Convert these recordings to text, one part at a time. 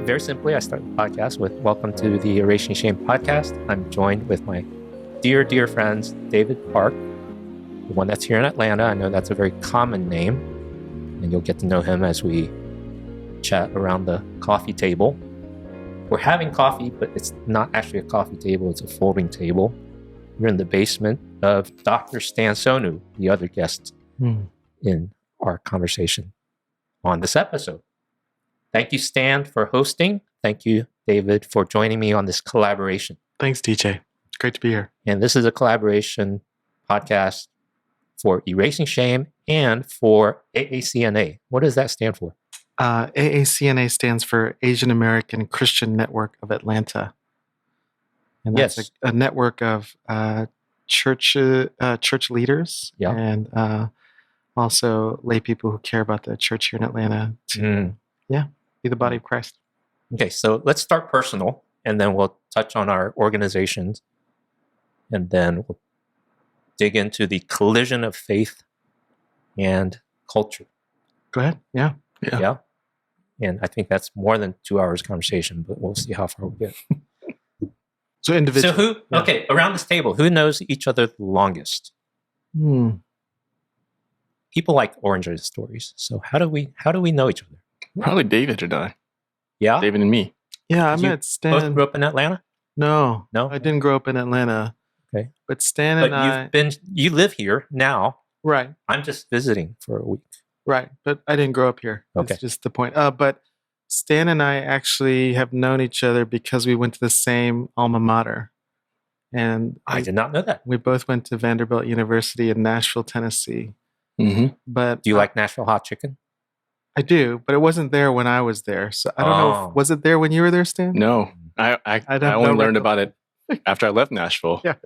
very simply, I start the podcast with welcome to the Erasing Shame podcast. I'm joined with my dear, dear friends, David Park, the one that's here in Atlanta. I know that's a very common name, and you'll get to know him as we chat around the coffee table. We're having coffee, but it's not actually a coffee table. It's a folding table. We're in the basement of Dr. Stan Sonu, the other guest in our conversation on this episode. Thank you, Stan, for hosting. Thank you, David, for joining me on this collaboration. Thanks, DJ. It's great to be here. And this is a collaboration podcast for Erasing Shame and for AACNA. What does that stand for? AACNA stands for Asian American Christian Network of Atlanta. And that's a network of church leaders and also lay people who care about the church here in Atlanta to be the body of Christ. Okay, so let's start personal, and then we'll touch on our organizations, and then we'll dig into the collision of faith and culture. Go ahead. Yeah. And I think that's more than 2 hours conversation, but we'll see how far we get. So individual. So okay, around this table, who knows each other the longest? People like origin stories. So how do we know each other? Probably David and I. Yeah? David and me. Yeah, I met Stan. Both grew up in Atlanta? No, I didn't grow up in Atlanta. Okay. But Stan and you live here now. Right. I'm just visiting for a week. Right. But I didn't grow up here. Okay. That's just the point. But Stan and I actually have known each other because we went to the same alma mater. And I did not know that. We both went to Vanderbilt University in Nashville, Tennessee. Mm-hmm. But do you like Nashville hot chicken? I do, but it wasn't there when I was there. So I don't know. Was it there when you were there, Stan? No. I only learned about it after I left Nashville. Yeah.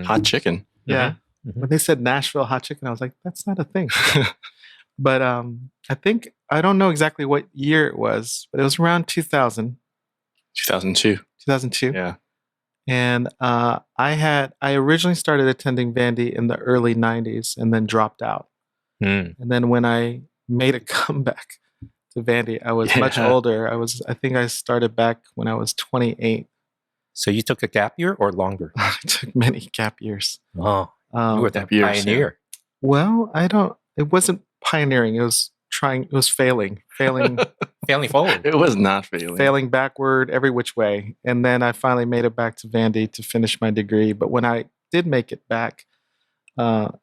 Hot chicken. Yeah. When they said Nashville hot chicken, I was like, that's not a thing. But I don't know exactly what year it was, but it was around 2000. 2002. 2002. Yeah. And I originally started attending Vandy in the early 90s and then dropped out. And then when I made a comeback to Vandy, I was much older. I think I started back when I was 28. So you took a gap year or longer? I took many gap years. Oh, you were the pioneer. Well, it wasn't pioneering. It was failing forward. It was not failing backward every which way. And then I finally made it back to Vandy to finish my degree. But when I did make it back,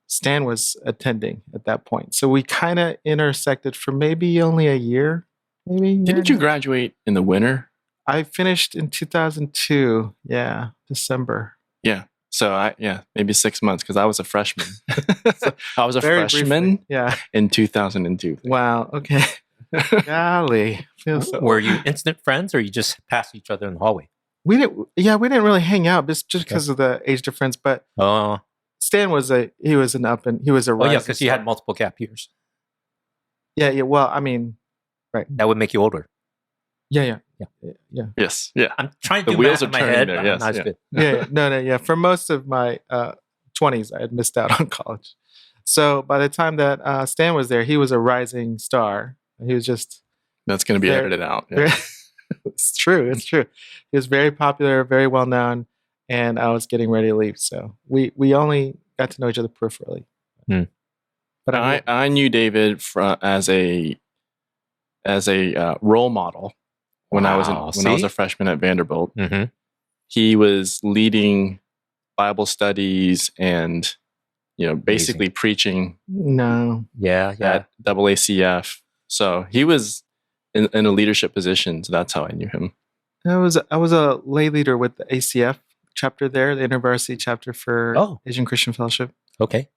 Stan was attending at that point. So we kind of intersected for maybe only a year. Didn't you graduate in the winter? I finished in 2002. Yeah, December. Yeah. So maybe 6 months because I was a freshman. I was a freshman in 2002. Wow. Okay. Golly. Were you instant friends or you just passed each other in the hallway? We didn't really hang out just because of the age difference. But Stan was a rising because you had multiple gap years. Yeah. Well, I mean, right. That would make you older. Yeah. Yes. Yeah. I'm trying to do math in my head. There. Yes. Not as good. No. For most of my 20s, I had missed out on college. So by the time that Stan was there, he was a rising star. He was just... That's going to be edited out. Yeah. It's true. He was very popular, very well known, and I was getting ready to leave. So we only got to know each other peripherally. But I knew David as a role model. When I was a freshman at Vanderbilt, he was leading Bible studies and, basically preaching. No. At AACF. So he was in a leadership position. So that's how I knew him. I was a lay leader with the ACF chapter there, the InterVarsity chapter for Asian Christian Fellowship. Okay.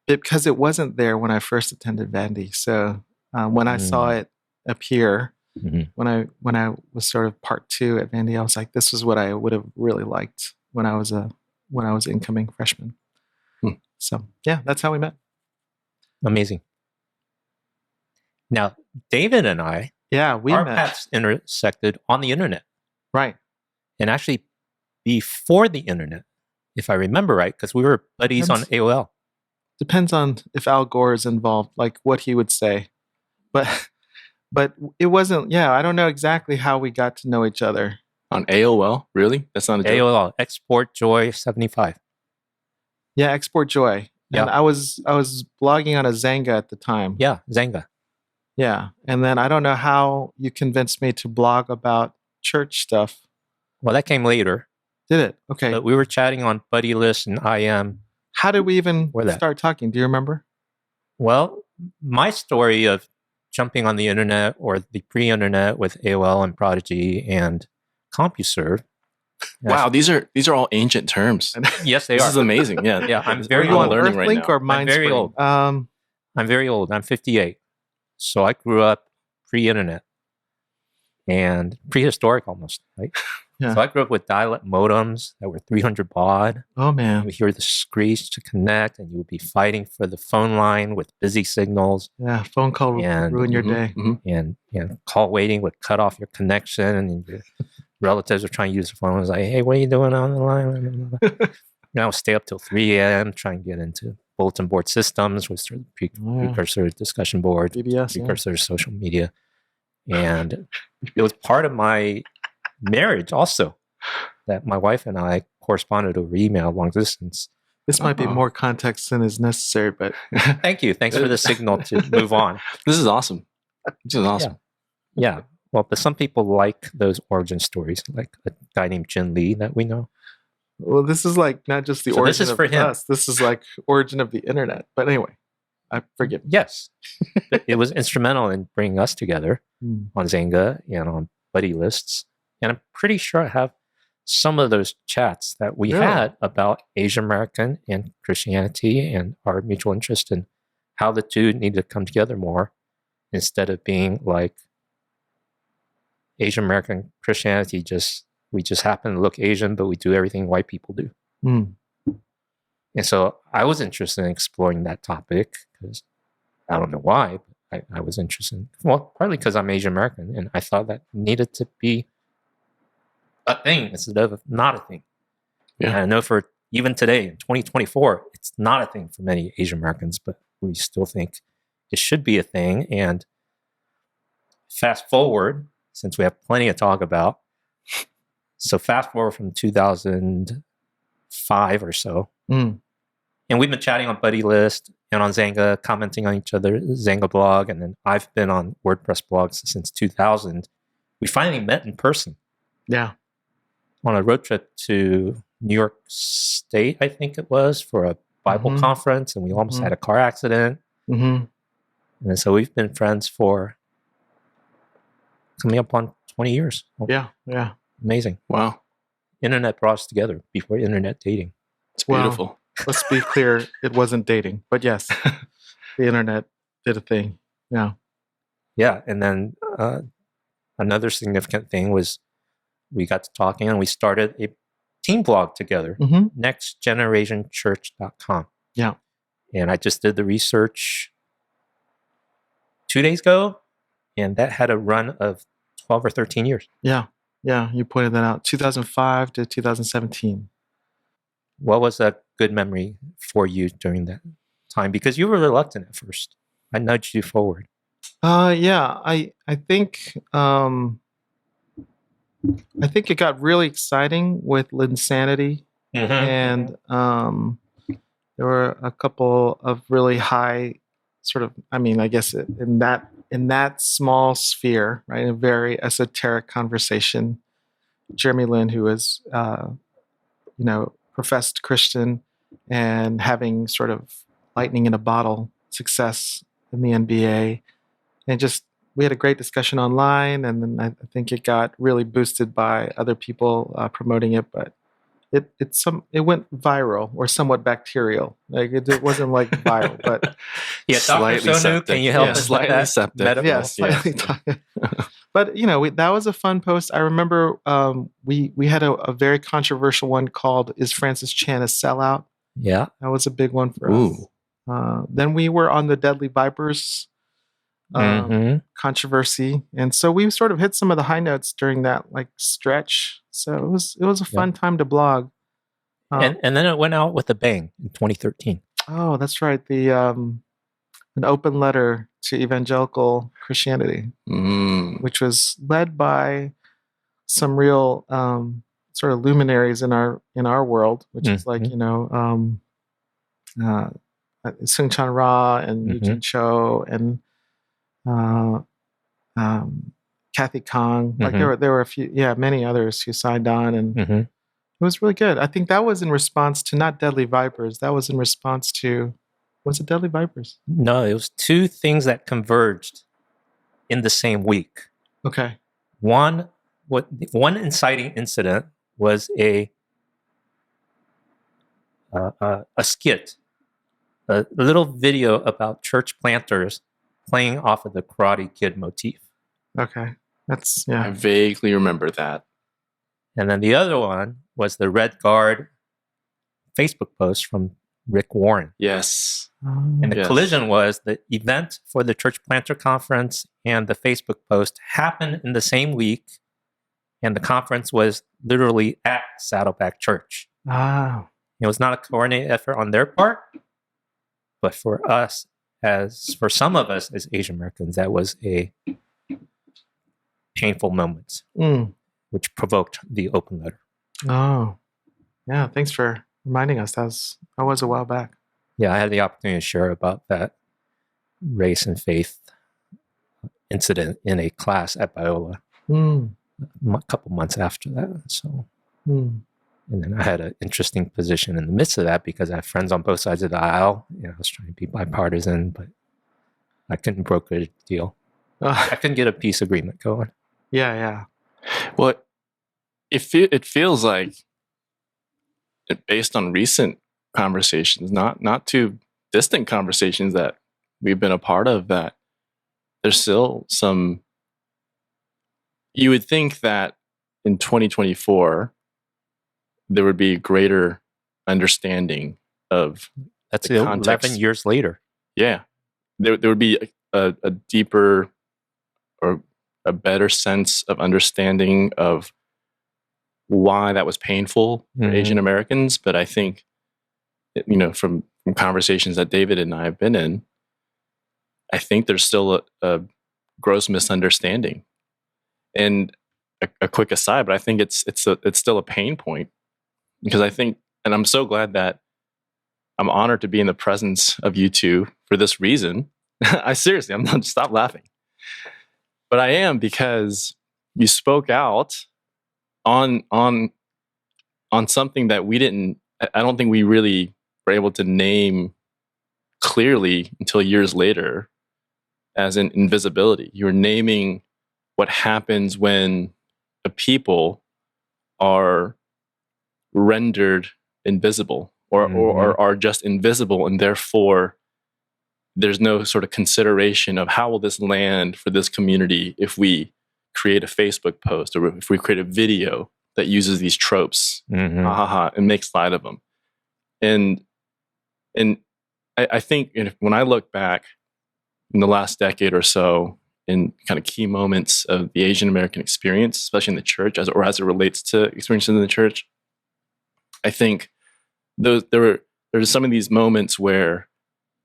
Because it wasn't there when I first attended Vandy. So when I saw it appear. When I was sort of part 2 at Vandy, I was like, this is what I would have really liked when I was incoming freshman. So that's how we met. Amazing. Now, David and I, our met. paths intersected on the internet. Right. And actually before the internet, if I remember right, because we were buddies on AOL. Depends on if Al Gore is involved, like what he would say. But But it wasn't. Yeah, I don't know exactly how we got to know each other. On AOL, really? That's not a joke. AOL, Export Joy 75. Yeah, Export Joy. Yeah. And I was blogging on a Xanga at the time. Yeah, Xanga. Yeah, and then I don't know how you convinced me to blog about church stuff. Well, that came later. Did it? Okay. But we were chatting on Buddy List and IM. How did we even start talking? Do you remember? Well, my story of jumping on the internet or the pre-internet with AOL and Prodigy and CompuServe. Wow, these are all ancient terms. Yes, they are. This is amazing. Yeah, yeah. I'm very old. Learning right now. Or I'm very old. I'm very old. I'm 58, so I grew up pre-internet and prehistoric almost, right? Yeah. So I grew up with dial-up modems that were 300 baud. Oh man! You would hear the screech to connect, and you would be fighting for the phone line with busy signals. Yeah, phone call would ruin your day. And call waiting would cut off your connection, and your relatives are trying to use the phone. I was like, "Hey, what are you doing on the line?" I would stay up till 3 a.m. trying to get into bulletin board systems, which are the precursor to discussion board, BBS, precursor to social media, and it was part of my marriage also that my wife and I corresponded over email long distance. This might be more context than is necessary, but thank you. Thanks for the signal to move on. This is awesome. This is awesome. Yeah. Well, but some people like those origin stories, like a guy named Jin Lee that we know. Well, this is like not just the origin of us. This is like origin of the internet. But anyway, I forgive. Yes. It was instrumental in bringing us together on Xanga and on buddy lists. And I'm pretty sure I have some of those chats that we had about Asian American and Christianity and our mutual interest in how the two need to come together more instead of being like Asian American Christianity. We just happen to look Asian, but we do everything white people do. And so I was interested in exploring that topic because I don't know why, but I was interested. Well, partly because I'm Asian American and I thought that needed to be a thing instead of not a thing. Yeah. And I know for even today in 2024, it's not a thing for many Asian Americans, but we still think it should be a thing. And fast forward, since we have plenty to talk about. So fast forward from 2005 or so. And we've been chatting on Buddy List and on Xanga, commenting on each other's Xanga blog. And then I've been on WordPress blogs since 2000. We finally met in person. Yeah. On a road trip to New York State, I think it was, for a Bible conference. And we almost had a car accident. And so we've been friends for coming up on 20 years. Yeah. Amazing. Wow. Internet brought us together before internet dating. It's beautiful. Well, let's be clear, it wasn't dating. But yes, the internet did a thing. Yeah. Yeah. And then another significant thing was we got to talking and we started a team blog together, nextgenerationchurch.com. Yeah. And I just did the research 2 days ago, and that had a run of 12 or 13 years. Yeah. You pointed that out. 2005 to 2017. What was a good memory for you during that time? Because you were reluctant at first. I nudged you forward. Yeah. I think it got really exciting with Linsanity, and there were a couple of really high sort of, I guess in that small sphere, right, a very esoteric conversation. Jeremy Lin, who was, professed Christian and having sort of lightning in a bottle success in the NBA, and just we had a great discussion online, and then I think it got really boosted by other people promoting it, but it went viral or somewhat bacterial. Like it wasn't like viral, but yeah. Dr. Sonu, can you help us with that? Septic. Yeah, slightly. But that was a fun post. I remember we had a very controversial one called "Is Francis Chan a Sellout?" Yeah, that was a big one for us. Then we were on the Deadly Vipers controversy, and so we sort of hit some of the high notes during that stretch. So it was a fun time to blog. And then it went out with a bang in 2013. Oh, that's right. The an open letter to evangelical Christianity, which was led by some real sort of luminaries in our world, which is like Seung-Chan Ra and Eugene Cho and Kathy Kong. Like there were a few, many others who signed on, and it was really good. I think that was in response to not Deadly Vipers. That was in response to, was it Deadly Vipers? No, it was two things that converged in the same week. Okay. One inciting incident was a skit, a little video about church planters playing off of the Karate Kid motif. Okay. I vaguely remember that. And then the other one was the Red Guard Facebook post from Rick Warren. Yes. And the collision was the event for the Church Planter Conference and the Facebook post happened in the same week. And the conference was literally at Saddleback Church. Wow. It was not a coordinated effort on their part, but for some of us as Asian Americans, that was a painful moment, which provoked the open letter. Oh, yeah. Thanks for reminding us. That was a while back. Yeah, I had the opportunity to share about that race and faith incident in a class at Biola a couple months after that. So, and then I had an interesting position in the midst of that because I have friends on both sides of the aisle. I was trying to be bipartisan, but I couldn't broker a deal. I couldn't get a peace agreement going. Yeah. Well, it feels like, based on recent conversations, not too distant conversations that we've been a part of, that there's still some. You would think that in 2024 there would be greater understanding of that's the context. 11 years later. Yeah, there would be a deeper or a better sense of understanding of why that was painful for Asian Americans. But I think, from conversations that David and I have been in, I think there's still a gross misunderstanding. And a quick aside, but I think it's still a pain point, because I think, and I'm so glad that I'm honored to be in the presence of you two for this reason. I'm not, stop laughing. But I am, because you spoke out on something that I don't think we really were able to name clearly until years later, as in invisibility. You were naming what happens when a people are rendered invisible or are just invisible, and therefore there's no sort of consideration of how will this land for this community if we create a Facebook post or if we create a video that uses these tropes and makes light of them. And I think when I look back in the last decade or so in kind of key moments of the Asian American experience, especially in the church, as it relates to experiences in the church, I think there's some of these moments where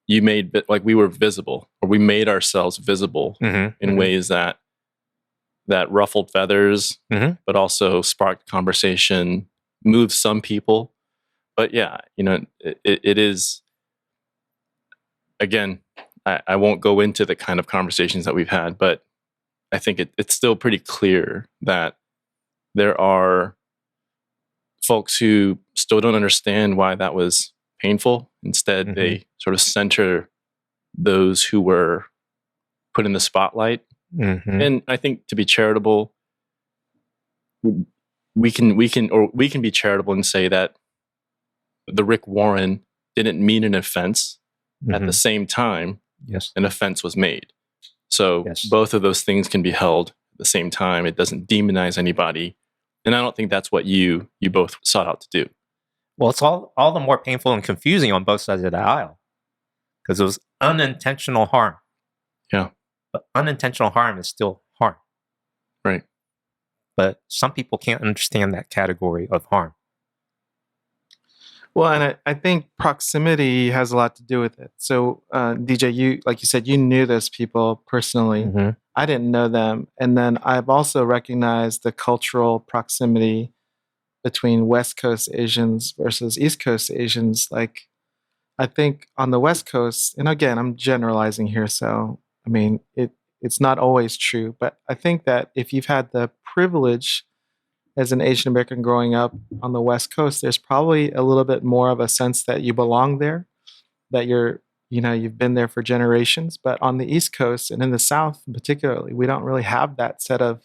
you made, like, we were visible, or we made ourselves visible in ways that ruffled feathers, but also sparked conversation, moved some people. But yeah, it is, again, I won't go into the kind of conversations that we've had, but I think it's still pretty clear that there are folks who still don't understand why that was painful. Instead, they sort of center those who were put in the spotlight. And I think, to be charitable, we can be charitable and say that the Rick Warren didn't mean an offense. At the same time, an offense was made. So both of those things can be held at the same time. It doesn't demonize anybody. And I don't think that's what you both sought out to do. Well, it's all the more painful and confusing on both sides of the aisle, because it was unintentional harm. Yeah. But unintentional harm is still harm. Right. But some people can't understand that category of harm. Well, and I think proximity has a lot to do with it. So, DJ, you like you said, you knew those people personally. Mm-hmm. I didn't know them, and then I've also recognized the cultural proximity between West Coast Asians versus East Coast Asians. Like, I think on the West Coast, and again, I'm generalizing here, so I mean it's not always true, but I think that if you've had the privilege as an Asian American growing up on the West Coast, there's probably a little bit more of a sense that you belong there, that you've been there for generations. But on the East Coast and in the South particularly, we don't really have that sort of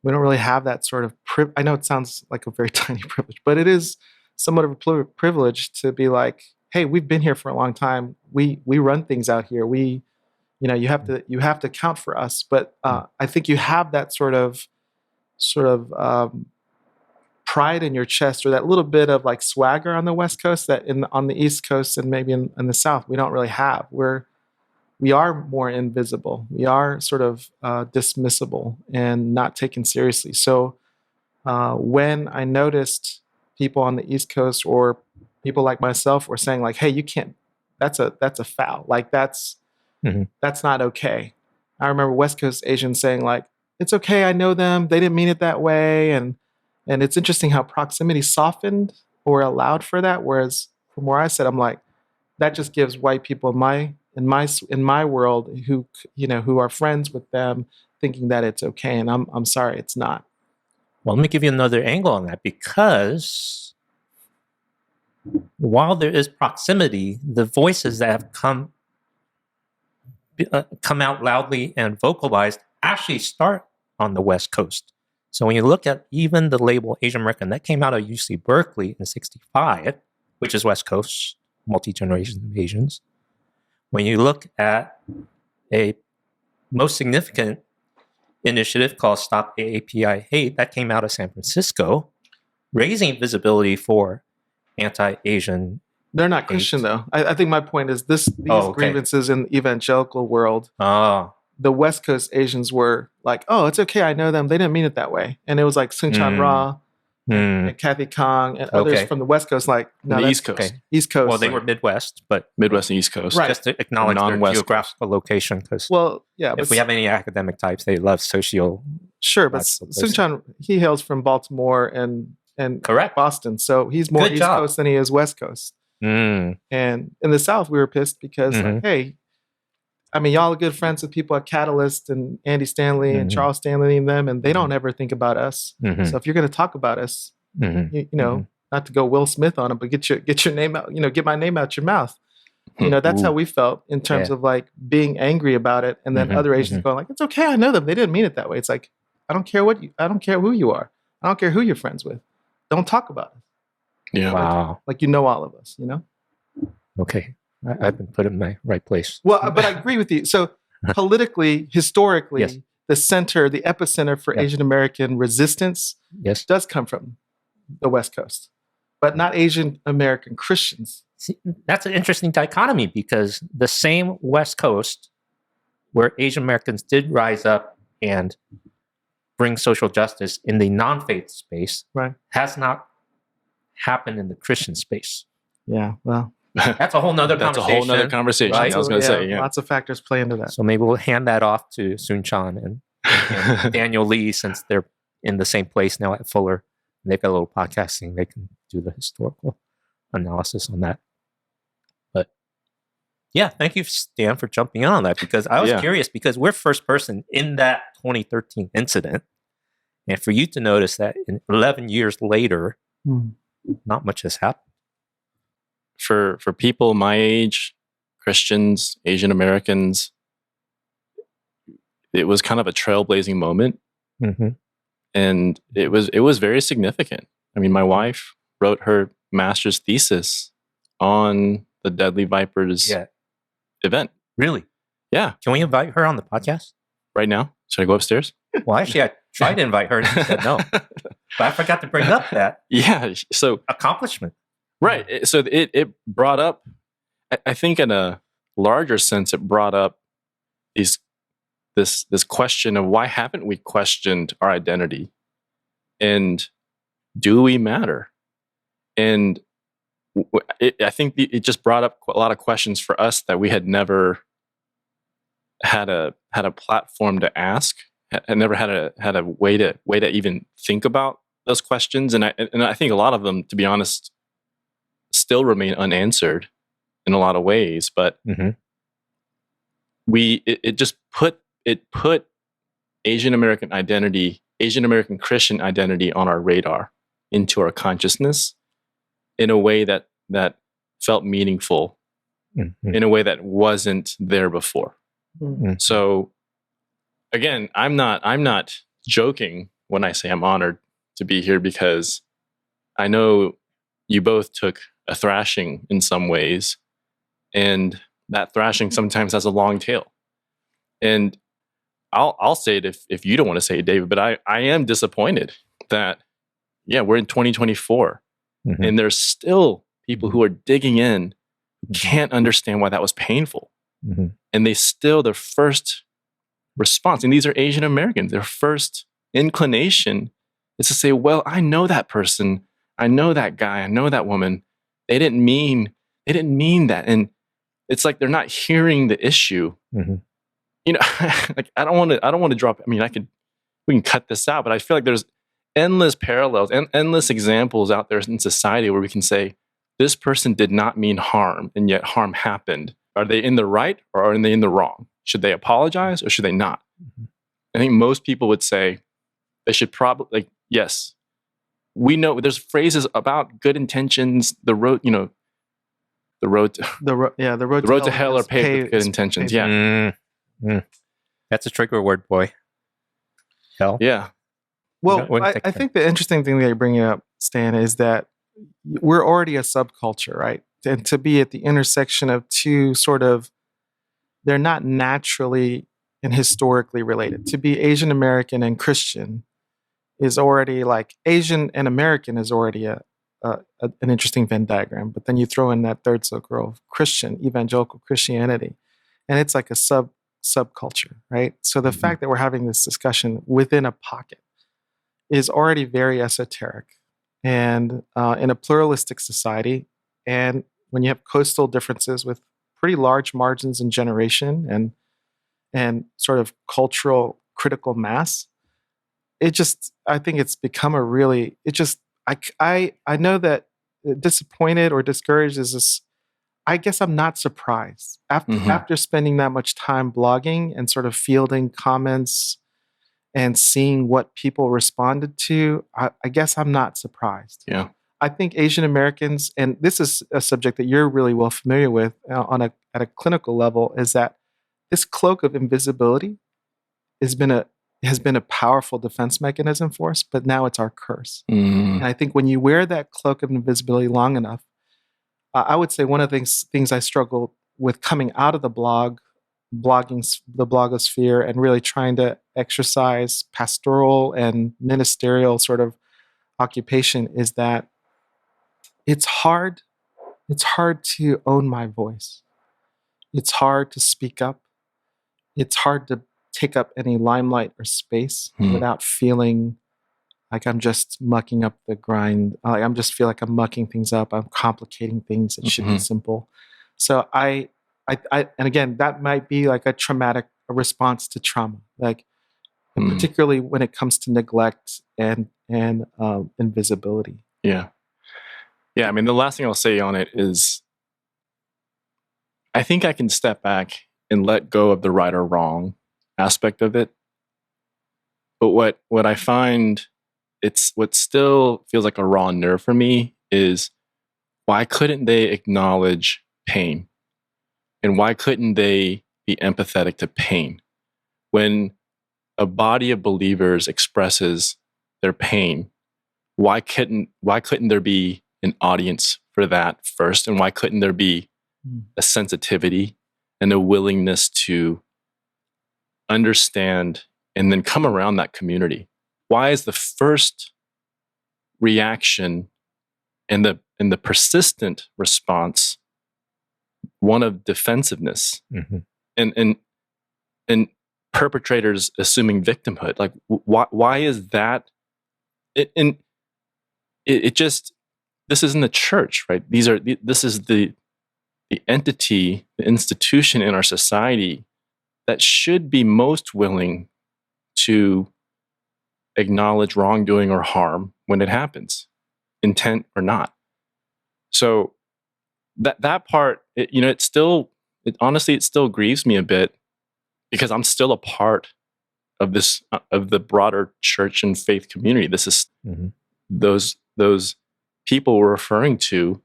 I know it sounds like a very tiny privilege, but it is somewhat of a privilege to be like, hey, we've been here for a long time. We run things out here. You have to count for us. But I think you have that sort of pride in your chest, or that little bit of like swagger on the West Coast that on the East Coast and maybe in the South we don't really have. We are more invisible. We are sort of dismissible and not taken seriously. So when I noticed people on the East Coast or people like myself were saying like, "Hey, you can't. That's a foul. Like that's not okay." I remember West Coast Asians saying like, "It's okay. I know them. They didn't mean it that way." And it's interesting how proximity softened or allowed for that. Whereas from where I sit, I'm like, that just gives white people in my world who are friends with them thinking that it's okay. And I'm sorry, it's not. Well, let me give you another angle on that, because while there is proximity, the voices that have come out loudly and vocalized actually start on the West Coast. So when you look at even the label Asian American, that came out of UC Berkeley in '65, which is West Coast, multi-generations of Asians. When you look at a most significant initiative called Stop AAPI Hate, that came out of San Francisco, raising visibility for anti-Asian. They're not Christian, though. I think my point is these grievances in the evangelical world, the West Coast Asians were like, "Oh, it's okay. I know them. They didn't mean it that way." And it was like Soon-Chan Ra and Kathy Kong and others from the West Coast, like, no, the East Coast. Okay. East Coast. Well, they were Midwest, but Midwest and East Coast. Right. Just to acknowledge their geographical location. Because if we have any academic types, they love socio. Sure, but Soon-Chan, he hails from Baltimore and correct Boston, so he's more East Coast than he is West Coast. And in the South, we were pissed because, like, hey, I mean, y'all are good friends with people at Catalyst and Andy Stanley and Charles Stanley and them, and they don't ever think about us. So if you're going to talk about us, not to go Will Smith on it, but get your name out, get my name out your mouth. That's how we felt in terms of like being angry about it, and then other Asians going like, "It's okay, I know them. They didn't mean it that way." It's like, I don't care who you are. I don't care who you're friends with. Don't talk about it. Yeah. Wow. Like all of us, Okay. I've been put in my right place. Well, but I agree with you. So politically, historically, the epicenter for Asian American resistance does come from the West Coast, but not Asian American Christians. See, that's an interesting dichotomy, because the same West Coast where Asian Americans did rise up and bring social justice in the non-faith space has not happened in the Christian space. Yeah, well, that's a whole nother conversation. That's a whole nother conversation. Right? I was going to say, lots of factors play into that. So maybe we'll hand that off to Soon-Chan and Daniel Lee, since they're in the same place now at Fuller. And they've got a little podcasting. They can do the historical analysis on that. But yeah, thank you, Stan, for jumping in on that, because I was curious, because we're first person in that 2013 incident. And for you to notice that in 11 years later, not much has happened. For people my age, Christians, Asian Americans, it was kind of a trailblazing moment, and it was very significant. I mean, my wife wrote her master's thesis on the Deadly Vipers event. Really? Yeah. Can we invite her on the podcast right now? Should I go upstairs? Well, actually, I tried to invite her and she said no, but I forgot to bring up that accomplishment. Right. So it brought up, I think in a larger sense, it brought up this question of why haven't we questioned our identity, and do we matter? And I think it just brought up a lot of questions for us that we had never had a platform to ask, had never had a way to even think about those questions, and I think a lot of them, to be honest, still remain unanswered in a lot of ways. But it put Asian American identity, Asian American Christian identity on our radar, into our consciousness in a way that felt meaningful, in a way that wasn't there before. So again, I'm not joking when I say I'm honored to be here, because I know you both took a thrashing in some ways, and that thrashing sometimes has a long tail. And I'll say it if you don't want to say it, David, but I am disappointed that, we're in 2024 and there's still people who are digging in, who can't understand why that was painful. And their first response, and these are Asian Americans, their first inclination is to say, well, I know that person, I know that guy, I know that woman. They didn't mean that. And it's like they're not hearing the issue. Like I don't want to drop. I mean, we can cut this out, but I feel like there's endless parallels and endless examples out there in society where we can say this person did not mean harm, and yet harm happened. Are they in the right or are they in the wrong? Should they apologize or should they not? I think most people would say they should probably, yes. We know there's phrases about good intentions. The road to hell are paved with good intentions. That's a trigger word, boy. Hell. Yeah. Well, I think the interesting thing that you're bringing up, Stan, is that we're already a subculture, right? And to be at the intersection of two they're not naturally and historically related. To be Asian American and Christian is already Asian and American is already an interesting Venn diagram. But then you throw in that third circle of Christian, evangelical Christianity, and it's like a subculture, right? So the fact that we're having this discussion within a pocket is already very esoteric. And in a pluralistic society, and when you have coastal differences with pretty large margins in generation and sort of cultural critical mass, I think it's become I know that disappointed or discouraged is this. I guess I'm not surprised after spending that much time blogging and sort of fielding comments and seeing what people responded to. I guess I'm not surprised. Yeah. I think Asian Americans, and this is a subject that you're really well familiar with at a clinical level, is that this cloak of invisibility has been a powerful defense mechanism for us, but now it's our curse. And I think when you wear that cloak of invisibility long enough, I would say one of the things I struggled with coming out of the blogosphere and really trying to exercise pastoral and ministerial sort of occupation is that it's hard to own my voice. It's hard to speak up. It's hard to take up any limelight or space without feeling like I'm just mucking up the grind. I'm just feel like I'm mucking things up. I'm complicating things that should be simple. So I and again, that might be like a traumatic response to trauma, particularly when it comes to neglect and invisibility. Yeah. I mean, the last thing I'll say on it is, I think I can step back and let go of the right or wrong aspect of it. But what I find, what still feels like a raw nerve for me is, why couldn't they acknowledge pain? And why couldn't they be empathetic to pain? When a body of believers expresses their pain, why couldn't there be an audience for that first? And why couldn't there be a sensitivity and a willingness to understand and then come around that community? Why is the first reaction and the persistent response one of defensiveness and perpetrators assuming victimhood? Like, why is that? It just, this isn't the church, right? This is the entity, the institution in our society that should be most willing to acknowledge wrongdoing or harm when it happens, intent or not. So that part, it honestly still grieves me a bit, because I'm still a part of this, of the broader church and faith community. This is those people we're referring to,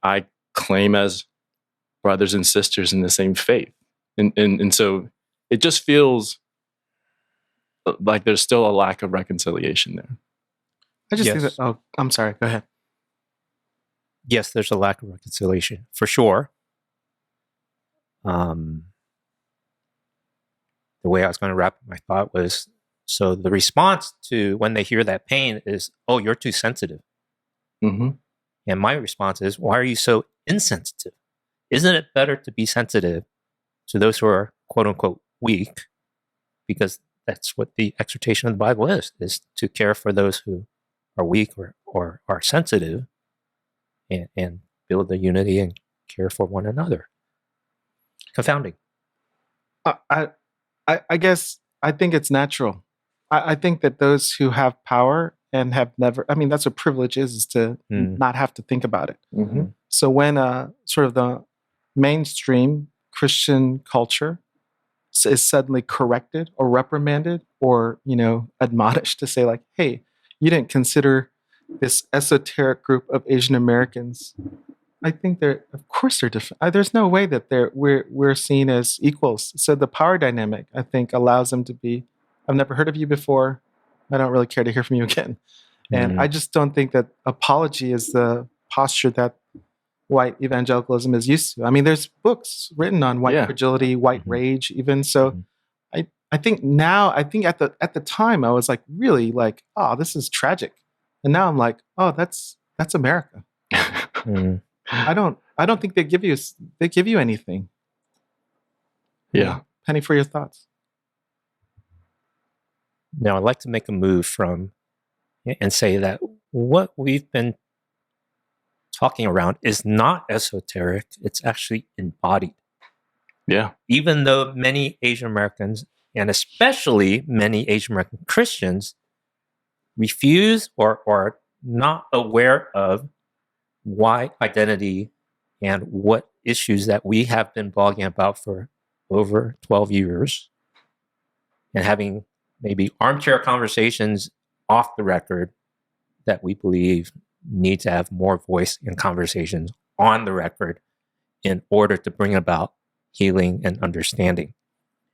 I claim as brothers and sisters in the same faith. And so it just feels like there's still a lack of reconciliation there. I just think that, oh, I'm sorry, go ahead. Yes, there's a lack of reconciliation, for sure. The way I was going to wrap up my thought was, so the response to when they hear that pain is, oh, you're too sensitive. Mm-hmm. And my response is, why are you so insensitive? Isn't it better to be sensitive to those who are, quote unquote, weak? Because that's what the exhortation of the Bible is to care for those who are weak or are sensitive, and build the unity and care for one another. Confounding. I guess I think it's natural. I think that those who have power and have never, I mean, that's what privilege is to not have to think about it. Mm-hmm. So when sort of the mainstream Christian culture is suddenly corrected or reprimanded or, admonished to say like, hey, you didn't consider this esoteric group of Asian Americans, I think of course they're different. There's no way that we're seen as equals. So the power dynamic, I think, allows them to be, I've never heard of you before. I don't really care to hear from you again. And I just don't think that apology is the posture that white evangelicalism is used to. I mean, there's books written on white fragility, white rage, even. So I think now, at the time I was like, really like, oh, this is tragic. And now I'm like, oh, that's America. I don't think they give you anything. Yeah. Penny, for your thoughts. Now, I'd like to make a move and say that what we've been talking around is not esoteric. It's actually embodied. Yeah. Even though many Asian Americans, and especially many Asian American Christians, refuse or are not aware of why identity and what issues that we have been blogging about for over 12 years, and having maybe armchair conversations off the record that we believe need to have more voice in conversations on the record in order to bring about healing and understanding.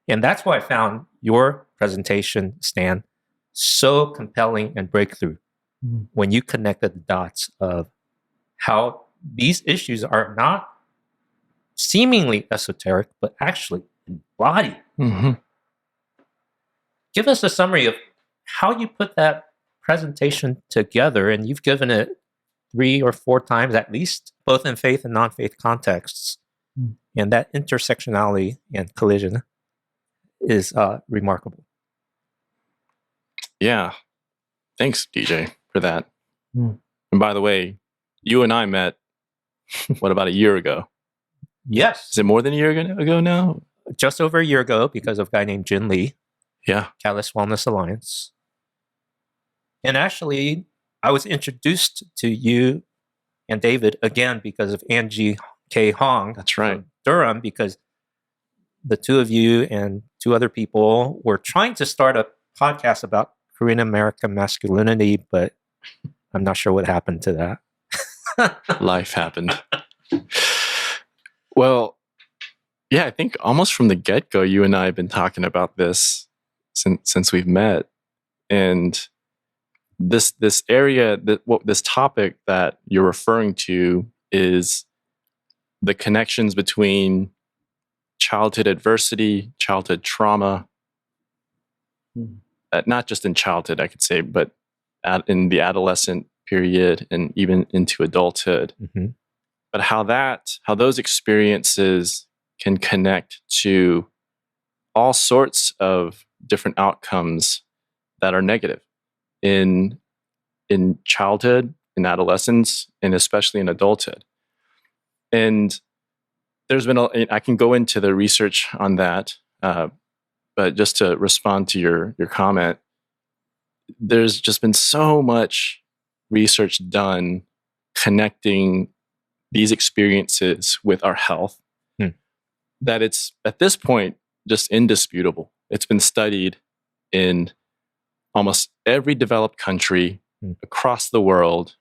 And that's why I found your presentation, Stan, so compelling and breakthrough when you connected the dots of how these issues are not seemingly esoteric, but actually embodied. Mm-hmm. Give us a summary of how you put that presentation together, and you've given it 3 or 4 times at least, both in faith and non-faith contexts. And that intersectionality and collision is remarkable. Yeah. Thanks, DJ, for that. And by the way, you and I met, about a year ago? Yes. Is it more than a year ago now? Just over a year ago, because of a guy named Jin Lee. Yeah. Catalyst Wellness Alliance. And actually, I was introduced to you and David again because of Angie K. Hong. That's right. From Durham, because the two of you and 2 other people were trying to start a podcast about Korean American masculinity, but I'm not sure what happened to that. Life happened. Well, yeah, I think almost from the get-go, you and I have been talking about this since we've met. And this area, this topic that you're referring to is the connections between childhood adversity, childhood trauma, not just in childhood, I could say, but in the adolescent period and even into adulthood. But how those experiences can connect to all sorts of different outcomes that are negative in childhood, in adolescence and especially in adulthood. And there's been I can go into the research on that, but just to respond to your comment, there's just been so much research done connecting these experiences with our health that it's at this point just indisputable. It's been studied in almost every developed country across the world.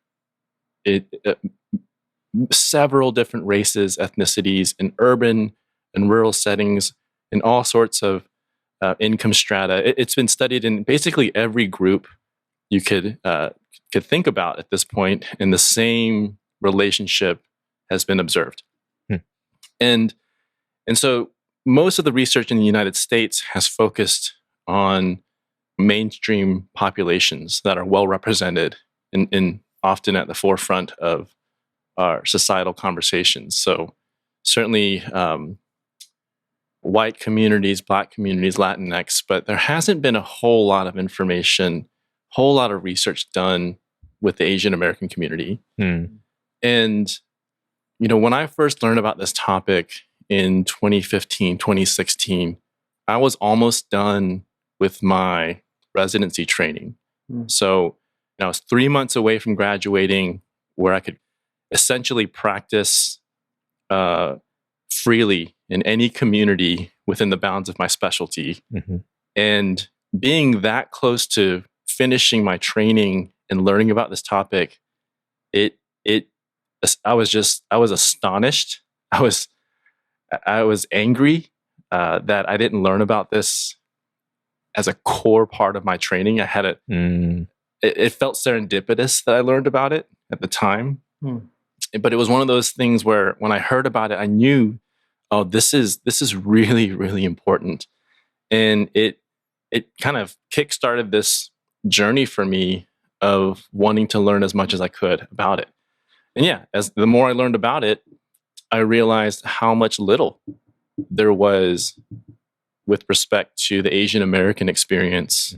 Several different races, ethnicities, in urban and rural settings, in all sorts of income strata. It's been studied in basically every group you could think about at this point, and the same relationship has been observed. And so most of the research in the United States has focused on mainstream populations that are well represented and often at the forefront of our societal conversations. So certainly white communities, Black communities, Latinx, but there hasn't been a whole lot of information, whole lot of research done with the Asian American community. And, when I first learned about this topic in 2015, 2016, I was almost done with my residency training. So I was 3 months away from graduating, where I could essentially practice freely in any community within the bounds of my specialty. And being that close to finishing my training and learning about this topic, I was astonished. I was angry that I didn't learn about this as a core part of my training. I had it. It felt serendipitous that I learned about it at the time. But it was one of those things where when I heard about it, I knew, oh, this is really, really important. And it kind of kickstarted this journey for me of wanting to learn as much as I could about it. And yeah, as the more I learned about it, I realized how much little there was with respect to the Asian American experience,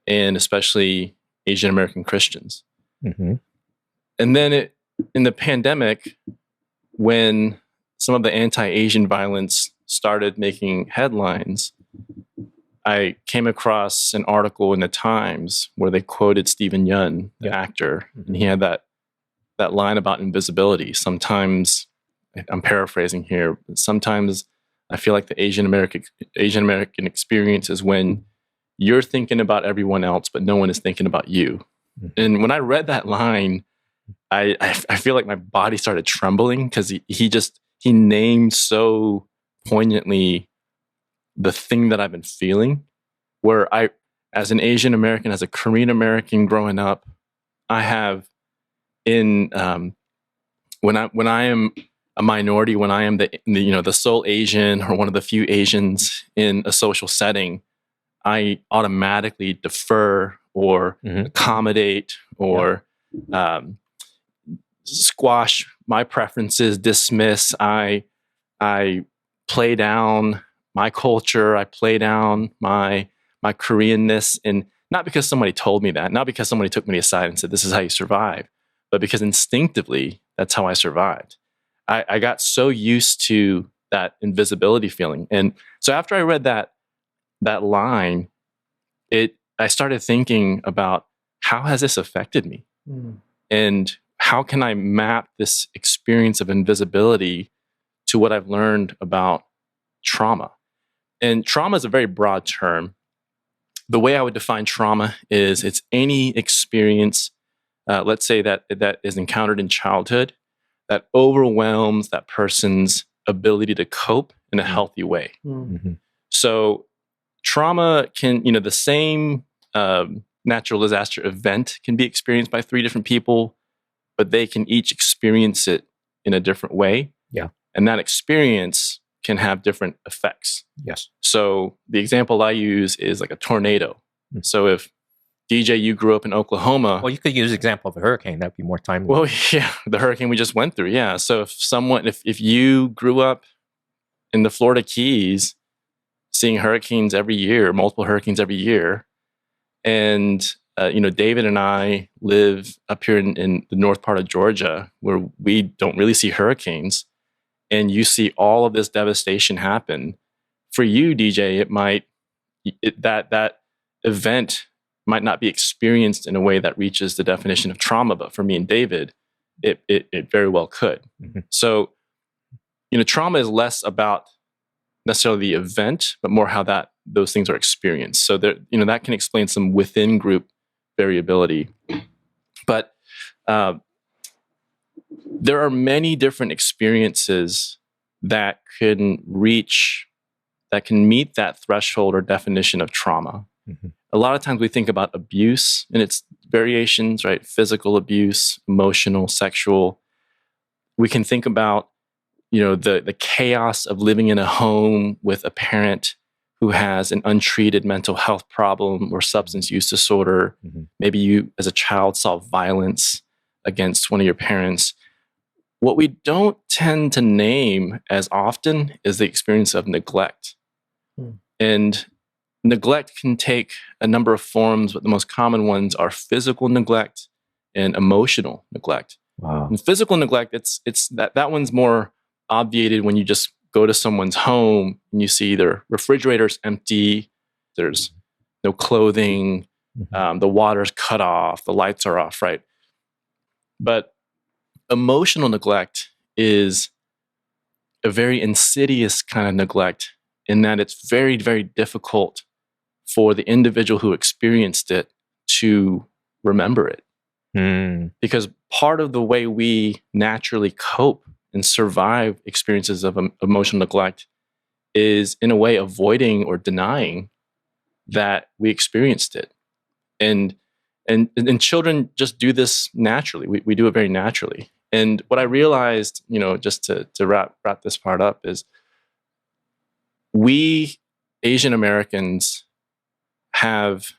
and especially Asian American Christians. And then in the pandemic, when some of the anti-Asian violence started making headlines, I came across an article in the Times where they quoted Stephen Yun, the actor, and he had that line about invisibility. Sometimes, I'm paraphrasing here, but sometimes I feel like the Asian American experience is when you're thinking about everyone else, but no one is thinking about you. And when I read that line, I feel like my body started trembling, because he named so poignantly the thing that I've been feeling, where I, as an Asian American, as a Korean American growing up, I have when I am a minority, when I am the sole Asian or one of the few Asians in a social setting, I automatically defer or accommodate or squash my preferences, dismiss. I play down my culture. I play down my Koreanness, and not because somebody told me that, not because somebody took me aside and said, this is how you survive, but because instinctively, that's how I survived. I got so used to that invisibility feeling. And so after I read that line, I started thinking about, how has this affected me? And how can I map this experience of invisibility to what I've learned about trauma? And trauma is a very broad term. The way I would define trauma is it's any experience, let's say that is encountered in childhood, that overwhelms that person's ability to cope in a healthy way. So trauma can, the same natural disaster event can be experienced by 3 different people, but they can each experience it in a different way. And that experience can have different effects. So the example I use is like a tornado. So if DJ, you grew up in Oklahoma. Well, you could use the example of a hurricane. That'd be more timely. Well, yeah, the hurricane we just went through. Yeah. So if you grew up in the Florida Keys, seeing hurricanes every year, multiple hurricanes every year, and David and I live up here in the north part of Georgia, where we don't really see hurricanes, and you see all of this devastation happen. For you, DJ, that event might not be experienced in a way that reaches the definition of trauma, but for me and David, it very well could. Mm-hmm. So, trauma is less about necessarily the event, but more how those things are experienced. So that can explain some within group variability. But there are many different experiences that can meet that threshold or definition of trauma. Mm-hmm. A lot of times we think about abuse and its variations, right? Physical abuse, emotional, sexual. We can think about, the chaos of living in a home with a parent who has an untreated mental health problem or substance use disorder. Mm-hmm. Maybe you, as a child, saw violence against one of your parents. What we don't tend to name as often is the experience of neglect. Mm. And neglect can take a number of forms, but the most common ones are physical neglect and emotional neglect. Wow. And physical neglect, it's that one's more obviated when you just go to someone's home and you see their refrigerator's empty, there's no clothing, the water's cut off, the lights are off, right? But emotional neglect is a very insidious kind of neglect in that it's very, very difficult for the individual who experienced it to remember it. Mm. Because part of the way we naturally cope and survive experiences of emotional neglect is in a way avoiding or denying that we experienced it. And children just do this naturally. We do it very naturally. And what I realized, just to wrap this part up, is we Asian Americans have,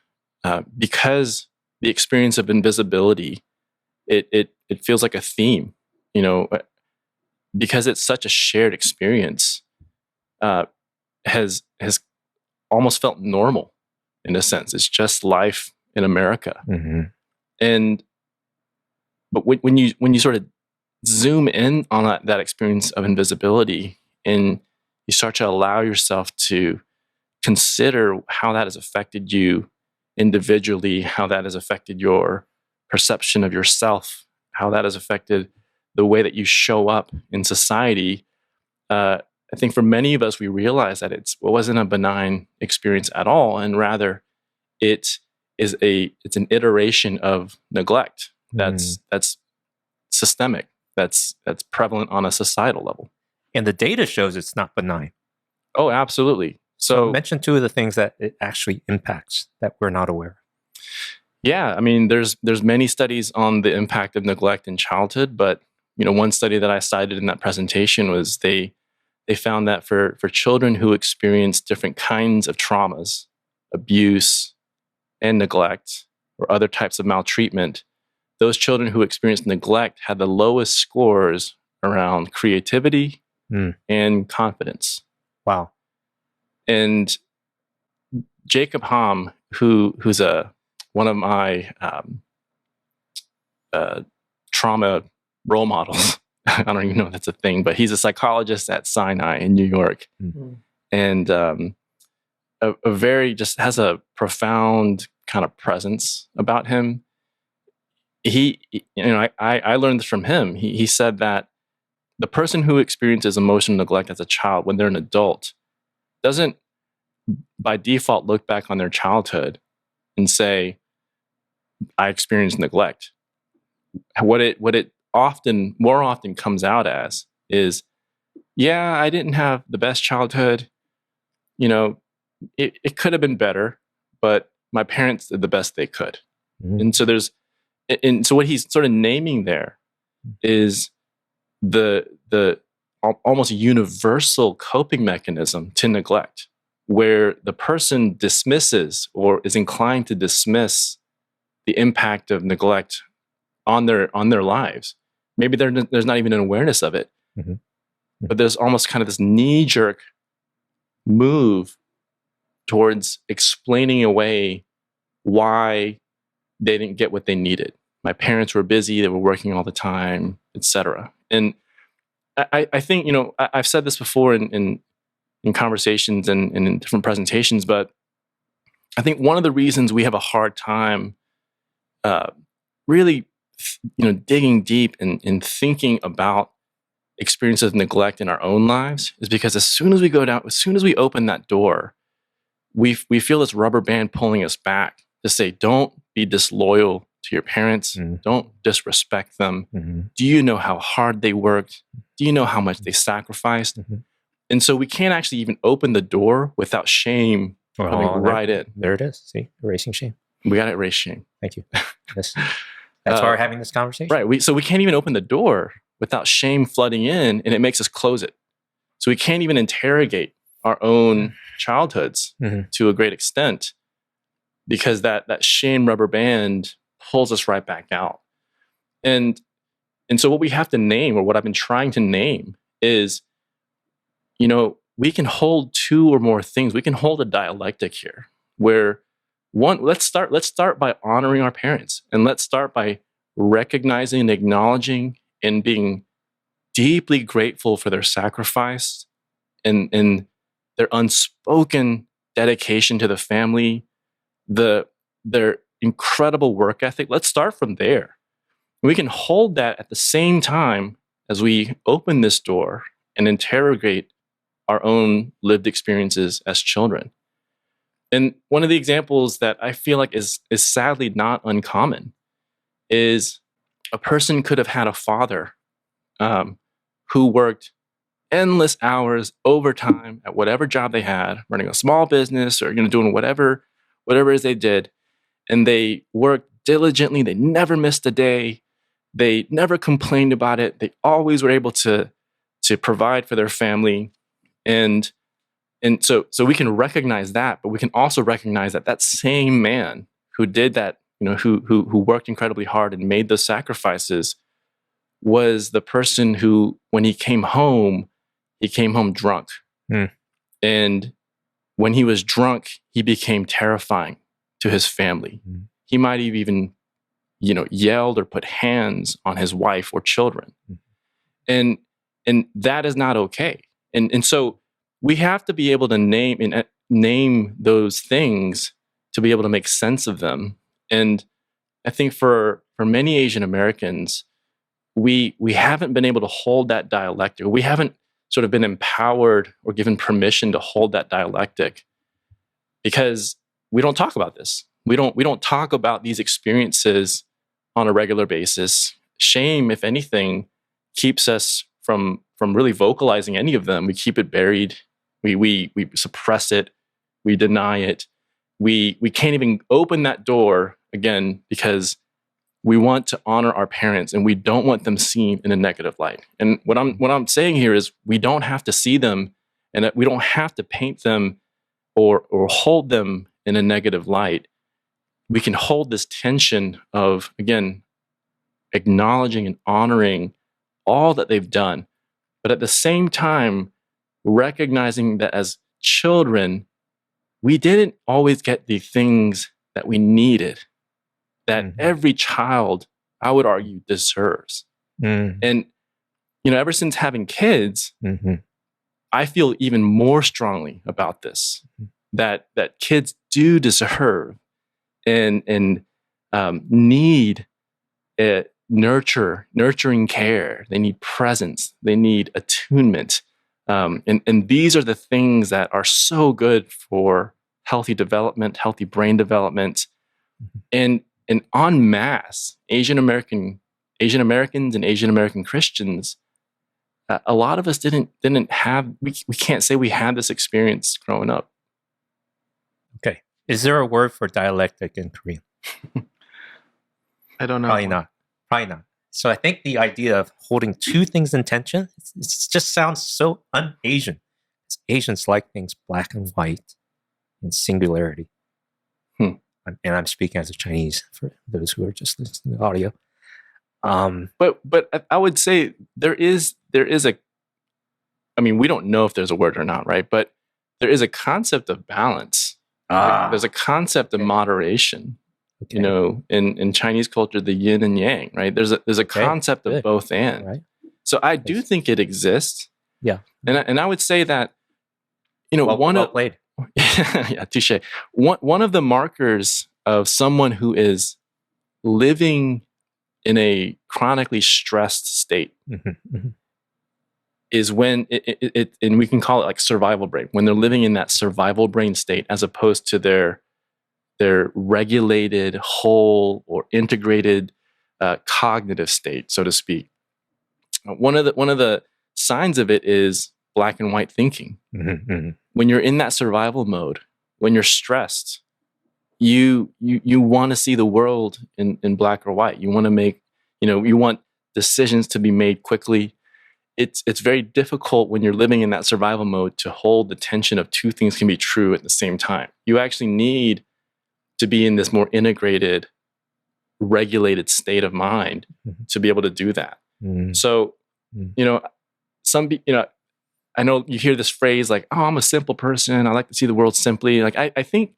because the experience of invisibility, it feels like a theme, because it's such a shared experience, has almost felt normal in a sense. It's just life in America. Mm-hmm. But when you sort of zoom in on that experience of invisibility, and you start to allow yourself to consider how that has affected you individually, how that has affected your perception of yourself, how that has affected the way that you show up in society, I think for many of us, we realize that it wasn't a benign experience at all, and rather it's an iteration of neglect that's systemic, that's prevalent on a societal level. And the data shows it's not benign. Oh, absolutely. So mention two of the things that it actually impacts that we're not aware of. Yeah, I mean, there's many studies on the impact of neglect in childhood, but one study that I cited in that presentation was they found that for children who experience different kinds of traumas, abuse and neglect, or other types of maltreatment, those children who experienced neglect had the lowest scores around creativity and confidence. Wow. And Jacob Hamm, who's one of my trauma role models, I don't even know if that's a thing, but he's a psychologist at Sinai in New York, and a very just has a profound kind of presence about him. I learned this from him. He said that the person who experiences emotional neglect as a child, when they're an adult, doesn't by default look back on their childhood and say, I experienced neglect. What it more often comes out as is, yeah, I didn't have the best childhood. It could have been better, but my parents did the best they could. And so what he's sort of naming there is the almost universal coping mechanism to neglect, where the person dismisses or is inclined to dismiss the impact of neglect on their lives. Maybe there's not even an awareness of it, but there's almost kind of this knee-jerk move towards explaining away why they didn't get what they needed. My parents were busy, they were working all the time, etc. And I think, I've said this before in conversations and in different presentations, but I think one of the reasons we have a hard time really, digging deep and thinking about experiences of neglect in our own lives is because as soon as we open that door, we feel this rubber band pulling us back to say, don't be disloyal to your parents. Don't disrespect them. Do you know how hard they worked? Do you know how much they sacrificed? And so we can't actually even open the door without shame coming right in. There it is. See, erasing shame. We got to erase shame. Thank you. That's why we're having this conversation. Right. So we can't even open the door without shame flooding in, and it makes us close it. So we can't even interrogate our own childhoods to a great extent because that shame rubber band pulls us right back out. And so what we have to name, or what I've been trying to name, is, we can hold two or more things. We can hold a dialectic here where let's start by honoring our parents, and let's start by recognizing and acknowledging and being deeply grateful for their sacrifice and their unspoken dedication to the family, their incredible work ethic. Let's start from there. We can hold that at the same time as we open this door and interrogate our own lived experiences as children. And one of the examples that I feel like is sadly not uncommon is a person could have had a father who worked endless hours overtime at whatever job they had, running a small business or doing whatever it is they did, and they worked diligently. They never missed a day. They never complained about it. They always were able to provide for their family, and so we can recognize that, but we can also recognize that same man who did that, who worked incredibly hard and made those sacrifices, was the person who, when he came home drunk. And when he was drunk, he became terrifying to his family. He might have even, yelled or put hands on his wife or children. And that is not okay. And so we have to be able to name those things to be able to make sense of them. And I think for many Asian Americans, we haven't been able to hold that dialectic. We haven't sort of been empowered or given permission to hold that dialectic because we don't talk about this. We don't talk about these experiences on a regular basis. Shame, if anything, keeps us from really vocalizing any of them. We keep it buried. We suppress it. We deny it. We can't even open that door again because we want to honor our parents and we don't want them seen in a negative light. And what I'm saying here is we don't have to see them and that we don't have to paint them or hold them in a negative light. We can hold this tension of, again, acknowledging and honoring all that they've done, but at the same time, recognizing that as children, we didn't always get the things that we needed, that every child, I would argue, deserves. And, ever since having kids, I feel even more strongly about this, that kids do deserve and need nurturing care. They need presence. They need attunement. And these are the things that are so good for healthy development, healthy brain development. And en masse, Asian Americans and Asian American Christians, a lot of us didn't have, we can't say we had this experience growing up. Okay. Is there a word for dialectic in Korean? I don't know. Probably not. So I think the idea of holding two things in tension, it just sounds so un-Asian. Asians like things black and white in singularity. And I'm speaking as a Chinese for those who are just listening to the audio. But I would say there is a, I mean, we don't know if there's a word or not, right? But there is a concept of balance. There's a concept of moderation. Okay. You know, in Chinese culture, the yin and yang, right? There's a concept of both and. Right. So I do think it exists. Yeah. And I would say that, you know, well played. Yeah, touche. One of the markers of someone who is living in a chronically stressed state is when it and we can call it like survival brain, when they're living in that survival brain state as opposed to their regulated, whole, or integrated cognitive state, so to speak. One of the signs of it is black and white thinking. When you're in that survival mode, when you're stressed, you want to see the world in black or white. You want to make, you want decisions to be made quickly. It's very difficult when you're living in that survival mode to hold the tension of two things can be true at the same time. You actually need to be in this more integrated, regulated state of mind to be able to do that. So, I know you hear this phrase like, "Oh, I'm a simple person. I like to see the world simply." Like, I think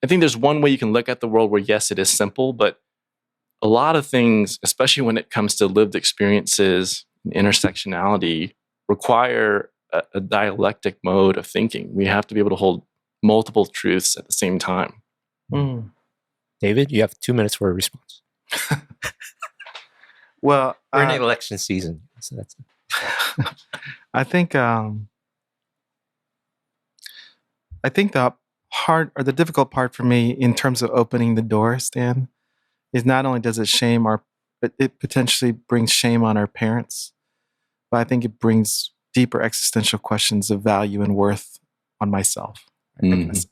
there's one way you can look at the world where, yes, it is simple, but a lot of things, especially when it comes to lived experiences and intersectionality, require a dialectic mode of thinking. We have to be able to hold multiple truths at the same time. David, you have 2 minutes for a response. Well, we're in election season, so that's I think the hard or the difficult part for me in terms of opening the door, Stan, is not only does it shame but it potentially brings shame on our parents, but I think it brings deeper existential questions of value and worth on myself.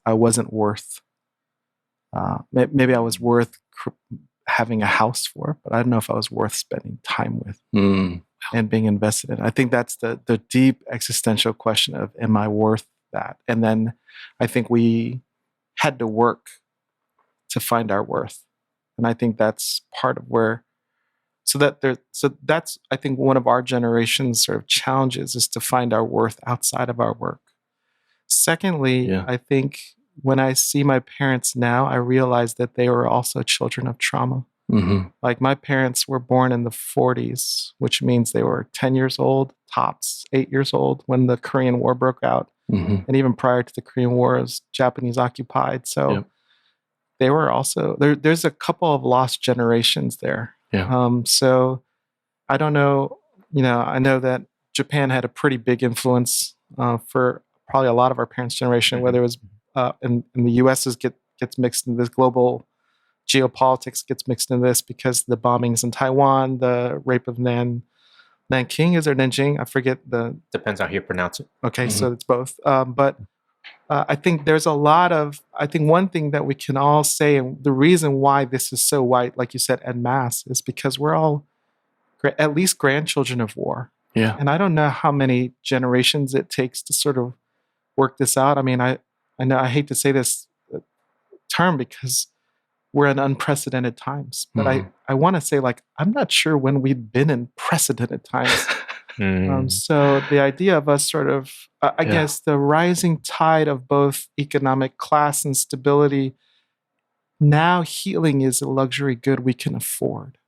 I wasn't worth. Maybe I was worth having a house for, but I don't know if I was worth spending time with and being invested in. I think that's the deep existential question of, am I worth that? And then I think we had to work to find our worth. And I think that's part of where, so that's, I think, one of our generation's sort of challenges is to find our worth outside of our work. Secondly, I think when I see my parents now, I realize that they were also children of trauma. Like, my parents were born in the 40s, which means they were 10 years old, tops 8 years old when the Korean War broke out. And even prior to the Korean War, it was Japanese occupied. So they were also, there's a couple of lost generations there. So I don't know, I know that Japan had a pretty big influence for probably a lot of our parents' generation, whether it was in the U.S. gets mixed into this global geopolitics, gets mixed into this because the bombings in Taiwan, the rape of Nanking, is there Nanjing? I forget depends how you pronounce it. Okay, so it's both. But I think there's a lot of, I think one thing that we can all say, and the reason why this is so white, like you said, en masse, is because we're all at least grandchildren of war. And I don't know how many generations it takes to sort of work this out. I mean, I know I hate to say this term because we're in unprecedented times, but I want to say, like, I'm not sure when we've been in precedented times. So the idea of us sort of, I guess, the rising tide of both economic class and stability, now healing is a luxury good we can afford.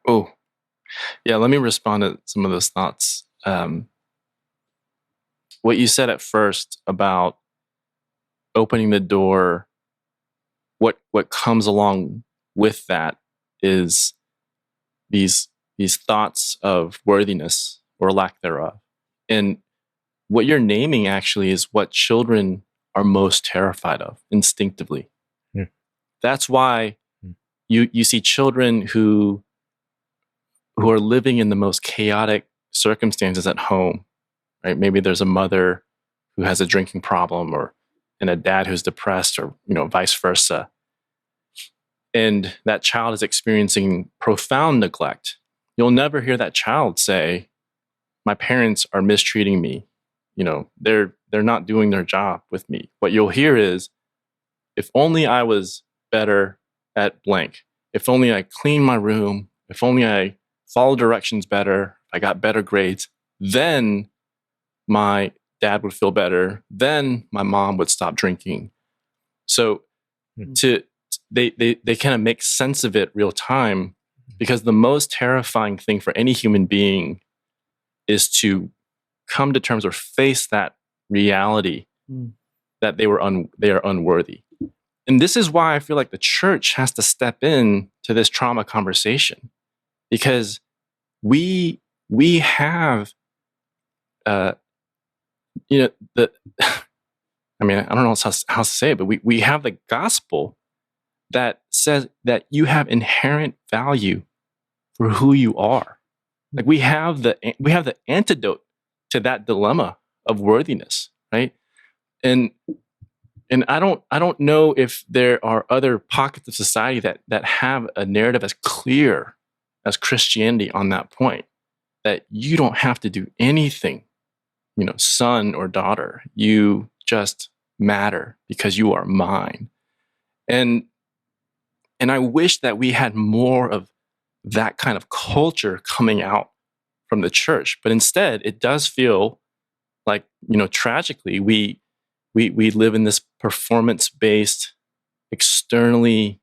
Oh, yeah. Let me respond to some of those thoughts. What you said at first about opening the door, what comes along with that is these thoughts of worthiness or lack thereof. And what you're naming actually is what children are most terrified of instinctively. That's why you see children who are living in the most chaotic circumstances at home, right? Maybe there's a mother who has a drinking problem, and a dad who's depressed, or vice versa. And that child is experiencing profound neglect. You'll never hear that child say, "My parents are mistreating me. They're not doing their job with me." What you'll hear is, "If only I was better at blank. If only I cleaned my room. If only I followed directions better. I got better grades. Then my dad would feel better. Then my mom would stop drinking." So they kind of make sense of it real time, because the most terrifying thing for any human being is to come to terms or face that reality that they are unworthy. And this is why I feel like the church has to step in to this trauma conversation, because we have, I don't know how to say it, but we have the gospel that says that you have inherent value for who you are. Like we have the antidote to that dilemma of worthiness, right? And I don't know if there are other pockets of society that have a narrative as clear as Christianity on that point, that you don't have to do anything, son or daughter, you just matter because you are mine. And I wish that we had more of that kind of culture coming out from the church, but instead it does feel like, tragically, we live in this performance-based, externally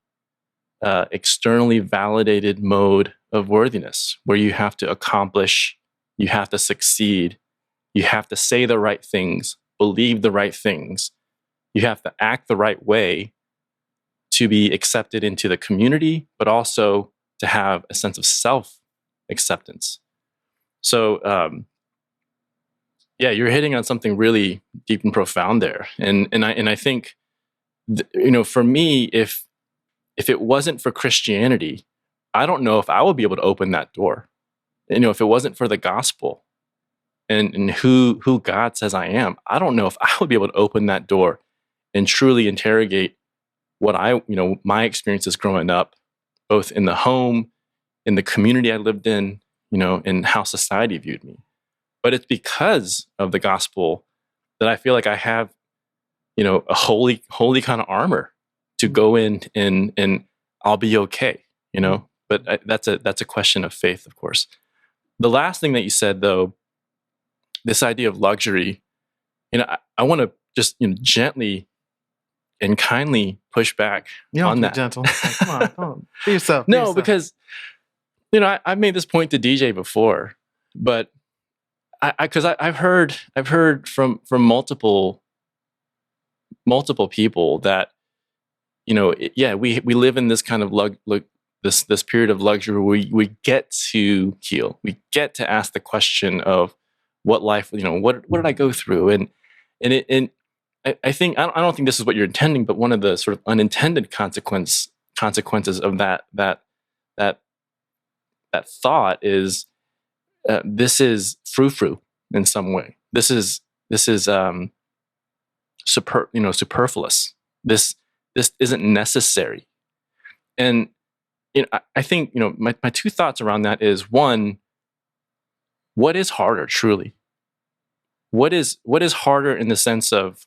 validated mode of worthiness, where you have to accomplish, you have to succeed, you have to say the right things, believe the right things, you have to act the right way to be accepted into the community, but also to have a sense of self-acceptance. So, you're hitting on something really deep and profound there. And I think, for me, if it wasn't for Christianity, I don't know if I would be able to open that door. If it wasn't for the gospel and who God says I am, I don't know if I would be able to open that door and truly interrogate what my experiences growing up, both in the home, in the community I lived in, and how society viewed me. But it's because of the gospel that I feel like I have, a holy kind of armor to go in and I'll be okay, But that's a question of faith, of course. The last thing that you said, though, this idea of luxury, I want to just gently and kindly push back on that. Gentle. Come on, be yourself. No, because I've made this point to DJ before, but because I've heard from multiple people that we live in this kind of this period of luxury where we get to heal, we get to ask the question of what life, what did I go through, and I think I don't think this is what you're intending, but one of the sort of unintended consequences of that thought is this is frou-frou in some way. This is superfluous. This isn't necessary. And I think my two thoughts around that is, one, what is harder truly? What is harder in the sense of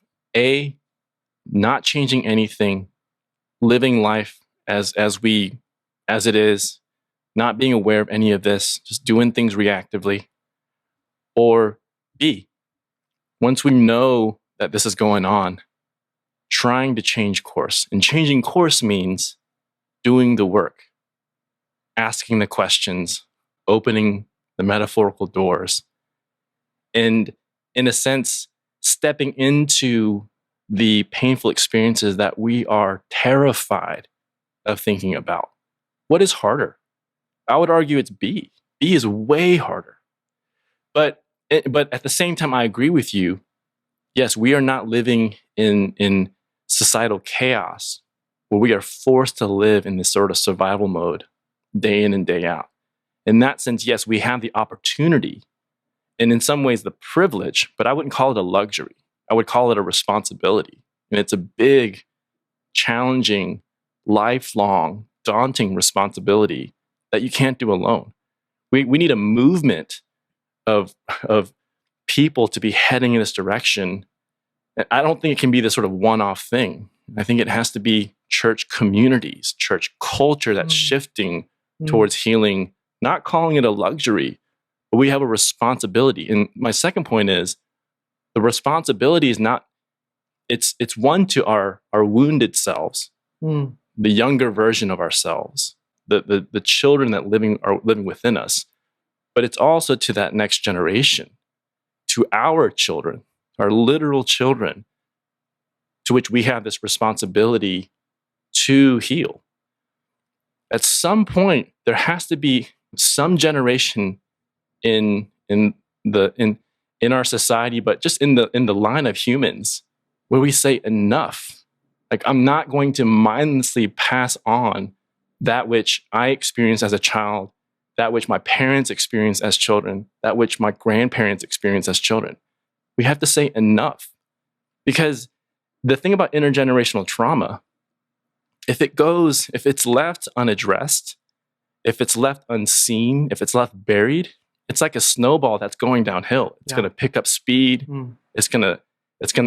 not changing anything, living life as it is, not being aware of any of this, just doing things reactively, or B, once we know that this is going on, trying to change course. And changing course means doing the work, asking the questions, opening the metaphorical doors, and in a sense, stepping into the painful experiences that we are terrified of thinking about. What is harder? I would argue it's B. B is way harder. But at the same time, I agree with you. Yes, we are not living in societal chaos where we are forced to live in this sort of survival mode day in and day out. In that sense, yes, we have the opportunity and in some ways the privilege, but I wouldn't call it a luxury. I would call it a responsibility. And it's a big, challenging, lifelong, daunting responsibility that you can't do alone. We need a movement of people to be heading in this direction. I don't think it can be this sort of one-off thing. I think it has to be church communities, church culture that's shifting towards healing, not calling it a luxury, but we have a responsibility. And my second point is the responsibility is not, it's one to our wounded selves, the younger version of ourselves, the children that are living within us, but it's also to that next generation, to our children, our literal children, to which we have this responsibility to heal. At some point, there has to be some generation in our society, but just in the line of humans, where we say enough. Like, I'm not going to mindlessly pass on that which I experienced as a child, that which my parents experienced as children, that which my grandparents experienced as children. We have to say enough. Because the thing about intergenerational trauma, if it's left unaddressed, if it's left unseen, if it's left buried, it's like a snowball that's going downhill. It's going to pick up speed. It's going to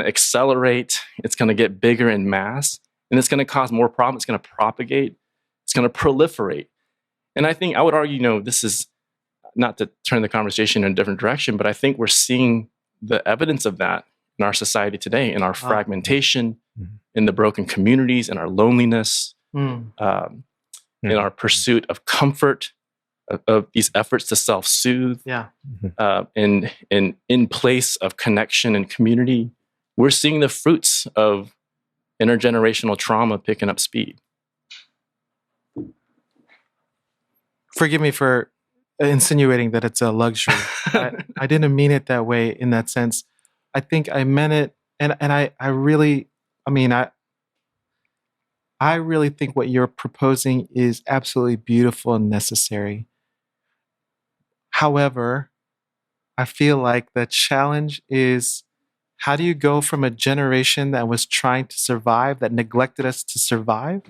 accelerate. It's going to get bigger in mass, and it's going to cause more problems. It's going to propagate. It's going to proliferate. And I think I would argue, this is not to turn the conversation in a different direction, but I think we're seeing the evidence of that in our society today, in our fragmentation, in the broken communities, in our loneliness, in our pursuit of comfort, of these efforts to self-soothe, in place of connection and community. We're seeing the fruits of intergenerational trauma picking up speed. Forgive me for insinuating that it's a luxury. I didn't mean it that way in that sense. I think I meant it, and I really think what you're proposing is absolutely beautiful and necessary. However, I feel like the challenge is, how do you go from a generation that was trying to survive, that neglected us to survive,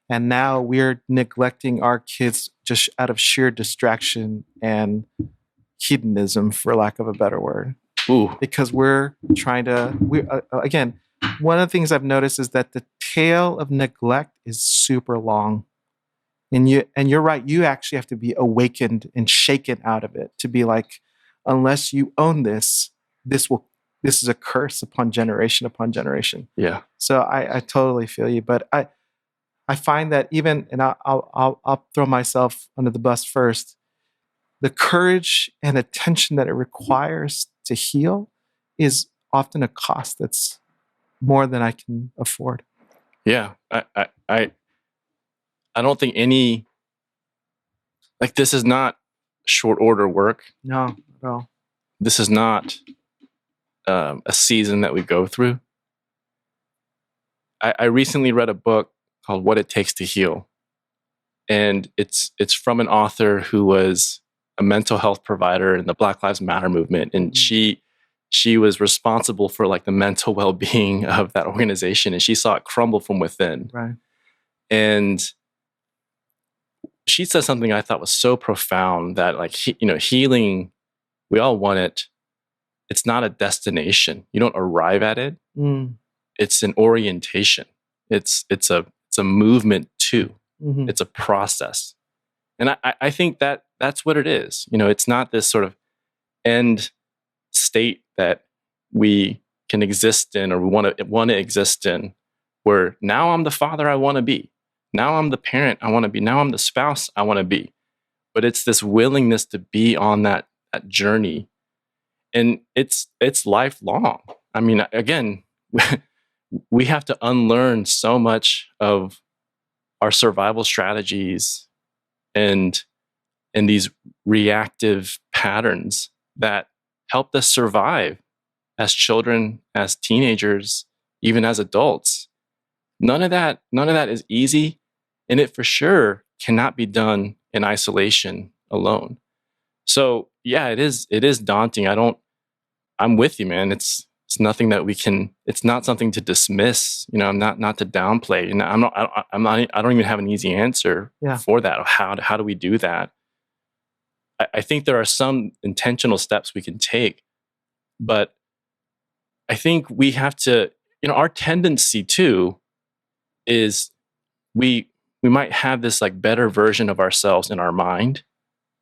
and now we're neglecting our kids just out of sheer distraction and hedonism, for lack of a better word? Ooh. Because we're trying to, again, one of the things I've noticed is that the tail of neglect is super long. And you're right, you actually have to be awakened and shaken out of it to be like, unless you own this is a curse upon generation. Yeah. So I totally feel you, but I find that even, and I'll throw myself under the bus first, the courage and attention that it requires to heal is often a cost that's more than I can afford. Yeah. I don't think this is not short order work. No. This is not a season that we go through. I recently read a book called What It Takes to Heal. And it's from an author who was a mental health provider in the Black Lives Matter movement. And she was responsible for like the mental well-being of that organization. And she saw it crumble from within. Right. And she said something I thought was so profound, that like, healing, we all want it. It's not a destination. You don't arrive at it. It's an orientation. It's a movement too. It's a process. And I think that's what it is. It's not this sort of end state that we can exist in, or we want to exist in, where now I'm the father I want to be. Now I'm the parent I want to be. Now I'm the spouse I want to be. But it's this willingness to be on that journey. And it's lifelong. I mean, again, we have to unlearn so much of our survival strategies and these reactive patterns that helped us survive as children, as teenagers, even as adults. None of that is easy, and it for sure cannot be done in isolation alone. So yeah, it is daunting. I'm with you, man. It's nothing that we can. It's not something to dismiss. Not to downplay. And I don't even have an easy answer for that. How do we do that? I think there are some intentional steps we can take, but I think we have to. Our tendency too is we might have this like better version of ourselves in our mind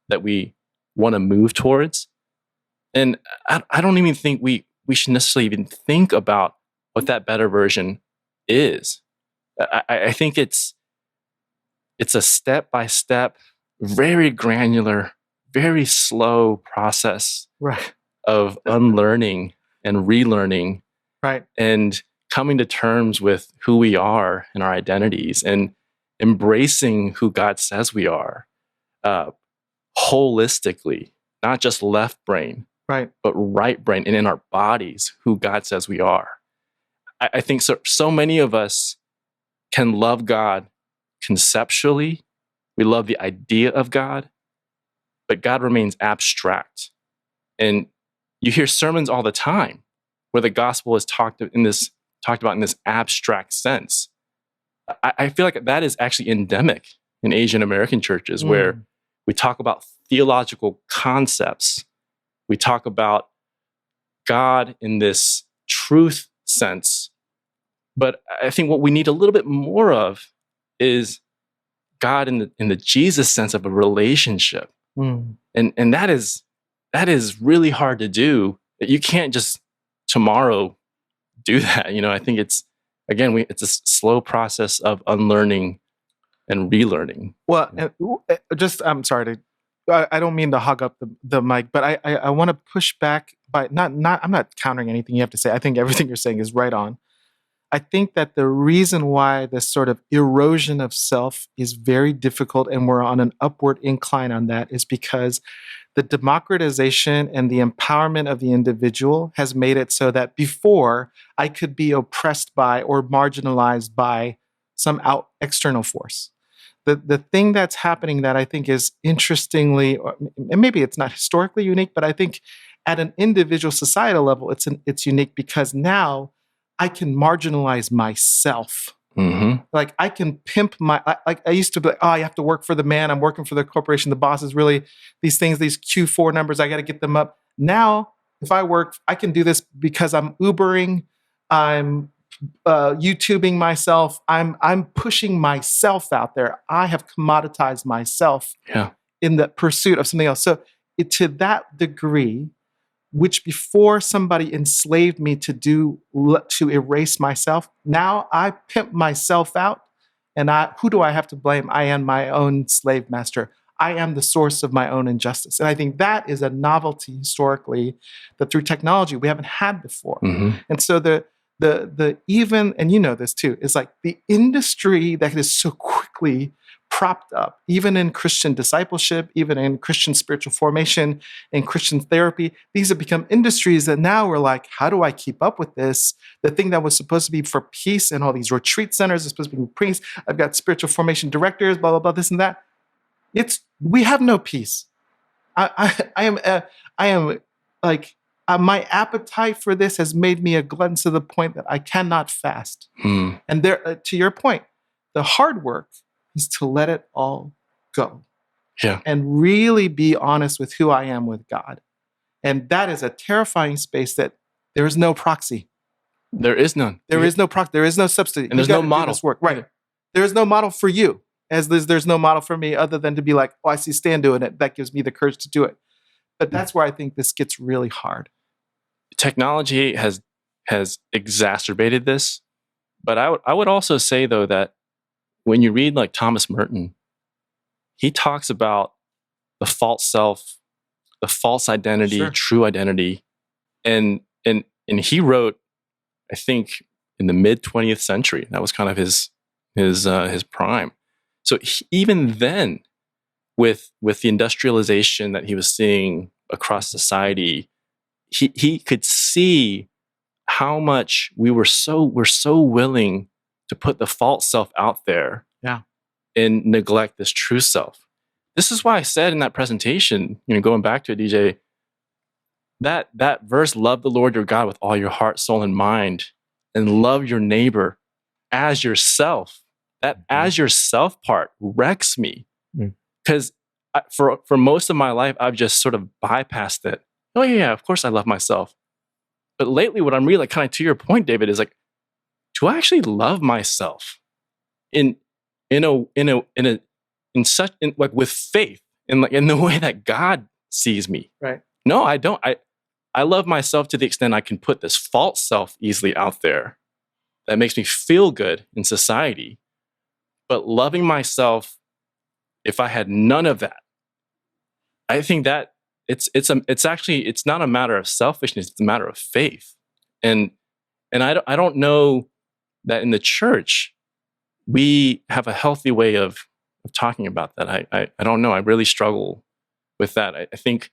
that we want to move towards, and I don't even think we should necessarily even think about what that better version is. I think it's it's a step-by-step, very granular, very slow process of unlearning and relearning, and coming to terms with who we are and our identities and embracing who God says we are, holistically, not just left brain, but right brain, and in our bodies, who God says we are. I think so many of us can love God conceptually. We love the idea of God, but God remains abstract. And you hear sermons all the time where the gospel is talked about in this abstract sense. I feel like that is actually endemic in Asian American churches, where we talk about theological concepts. We talk about God in this truth sense. But I think what we need a little bit more of is God in the Jesus sense of a relationship. And that is really hard to do. You can't just tomorrow do that. I think it's a slow process of unlearning and relearning. Well, I'm sorry I don't mean to hog up the mic, but I want to push back by I'm not countering anything you have to say. I think everything you're saying is right on. I think that the reason why this sort of erosion of self is very difficult, and we're on an upward incline on that, is because the democratization and the empowerment of the individual has made it so that before I could be oppressed by or marginalized by some external force. The thing that's happening that I think is interestingly, and maybe it's not historically unique, but I think at an individual societal level, it's unique because now I can marginalize myself. Like I can pimp like I used to be like, oh, you have to work for the man. I'm working for the corporation. The boss is really these Q4 numbers. I got to get them up. Now, if I work, I can do this because I'm Ubering. I'm YouTubing myself. I'm pushing myself out there. I have commoditized myself in the pursuit of something else. So to that degree, which before somebody enslaved me to erase myself, now I pimp myself out, and who do I have to blame? I am my own slave master. I am the source of my own injustice. And I think that is a novelty historically that through technology we haven't had before. And so the even, and you know this too, is like the industry that is so quickly propped up, even in Christian discipleship, even in Christian spiritual formation, in Christian therapy. These have become industries that now we're like, how do I keep up with this? The thing that was supposed to be for peace and all these retreat centers is supposed to be for peace. I've got spiritual formation directors, blah, blah, blah, this and that. We have no peace. I am like, my appetite for this has made me a glutton to the point that I cannot fast. And there, to your point, the hard work is to let it all go. And really be honest with who I am with God. And that is a terrifying space that there is no proxy. There is none. There is no proxy. There is no substitute. And there's no model. Right. There is no model for you, as there's no model for me other than to be like, oh, I see Stan doing it. That gives me the courage to do it. But that's where I think this gets really hard. Technology has exacerbated this. But I would also say, though, that when you read like Thomas Merton, he talks about the false self, the false identity, true identity. And he wrote, I think, in the mid 20th century. That was kind of his prime. So even then, with the industrialization that he was seeing across society, he could see how much we're so willing to put the false self out there, and neglect this true self. This is why I said in that presentation, going back to it, DJ, that verse, love the Lord your God with all your heart, soul, and mind, and love your neighbor as yourself. That as yourself part wrecks me, because for most of my life, I've just sort of bypassed it. Oh yeah, of course I love myself. But lately, what I'm really kind of to your point, David, is like, do I actually love myself in with faith, in the way that God sees me? Right. No, I don't. I love myself to the extent I can put this false self easily out there that makes me feel good in society. But loving myself if I had none of that, I think that it's not a matter of selfishness, it's a matter of faith. And I don't know that in the church we have a healthy way of talking about that. I don't know. I really struggle with that. I think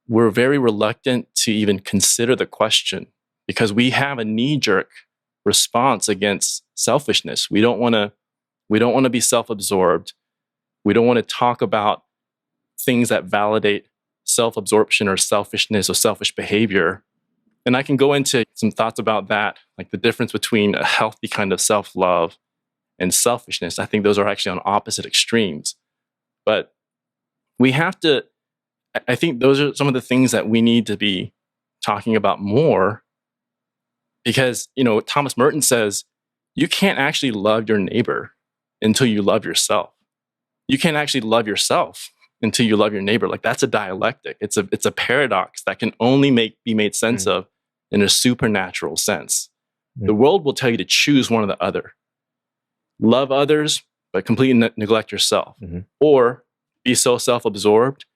we're very reluctant to even consider the question because we have a knee-jerk response against selfishness. We don't want to be self-absorbed. We don't want to talk about things that validate self-absorption or selfishness or selfish behavior. And I can go into some thoughts about that, like the difference between a healthy kind of self-love and selfishness. I think those are actually on opposite extremes. But we have to, I think those are some of the things that we need to be talking about more because, Thomas Merton says, you can't actually love your neighbor until you love yourself. You can't actually love yourself until you love your neighbor. Like that's a dialectic. It's a paradox that can only be made sense of in a supernatural sense. The world will tell you to choose one or the other. Love others, but completely neglect yourself. Or be so self-absorbed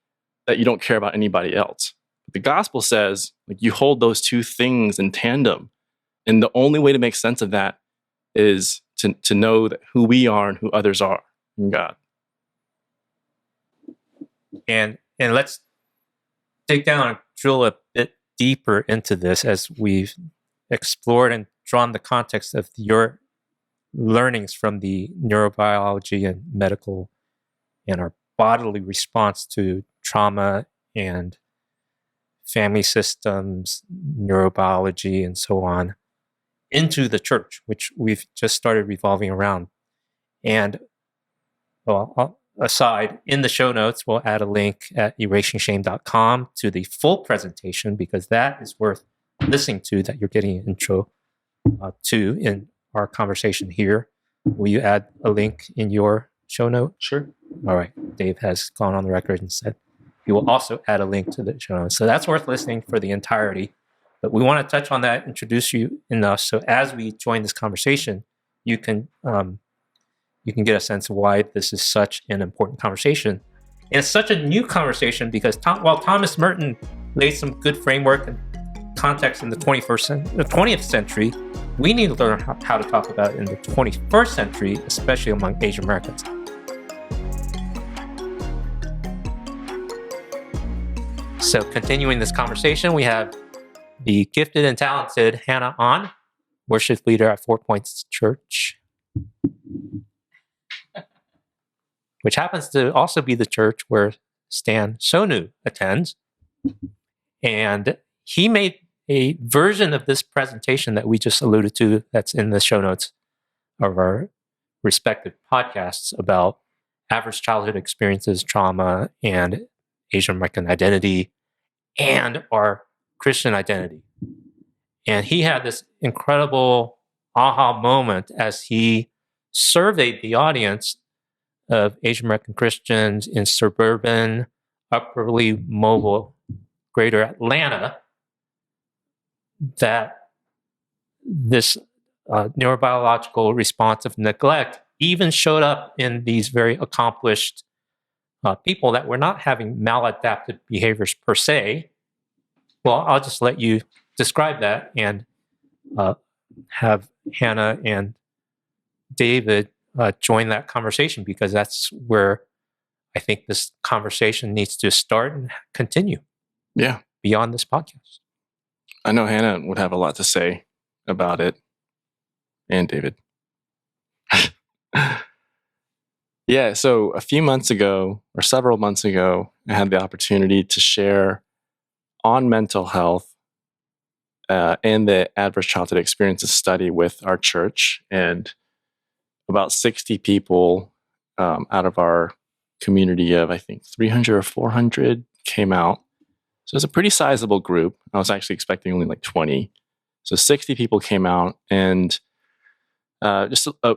that you don't care about anybody else. The gospel says like you hold those two things in tandem. And the only way to make sense of that is to know that who we are and who others are in God. And let's dig down and drill a bit deeper into this as we've explored and drawn the context of your learnings from the neurobiology and medical and our bodily response to trauma and family systems, neurobiology, and so on into the church, which we've just started revolving around. And aside, in the show notes, we'll add a link at erasingshame.com to the full presentation because that is worth listening to, that you're getting an intro to in our conversation here. Will you add a link in your show note? Sure. All right. Dave has gone on the record and said he will also add a link to the show notes. So that's worth listening for the entirety. But we want to touch on that, introduce you enough so as we join this conversation, you can get a sense of why this is such an important conversation. And it's such a new conversation because while Thomas Merton laid some good framework and context in the 20th century, we need to learn how to talk about it in the 21st century, especially among Asian Americans. So continuing this conversation, we have the gifted and talented Hannah On, worship leader at 4 Points Church, which happens to also be the church where Stan Sonu attends. And he made a version of this presentation that we just alluded to that's in the show notes of our respective podcasts about average childhood experiences, trauma, and Asian American identity, and our Christian identity. And he had this incredible aha moment as he surveyed the audience of Asian American Christians in suburban, upperly mobile greater Atlanta, that this neurobiological response of neglect even showed up in these very accomplished people that were not having maladaptive behaviors per se. Well, I'll just let you describe that and have Hannah and David join that conversation, because that's where I think this conversation needs to start and continue. Yeah. Beyond this podcast. I know Hannah would have a lot to say about it, and David. Yeah, so a few months ago, or several months ago, I had the opportunity to share on mental health and the adverse childhood experiences study with our church, and about 60 people out of our community of, I think, 300 or 400 came out. So it's a pretty sizable group. I was actually expecting only like 20. So 60 people came out, and just a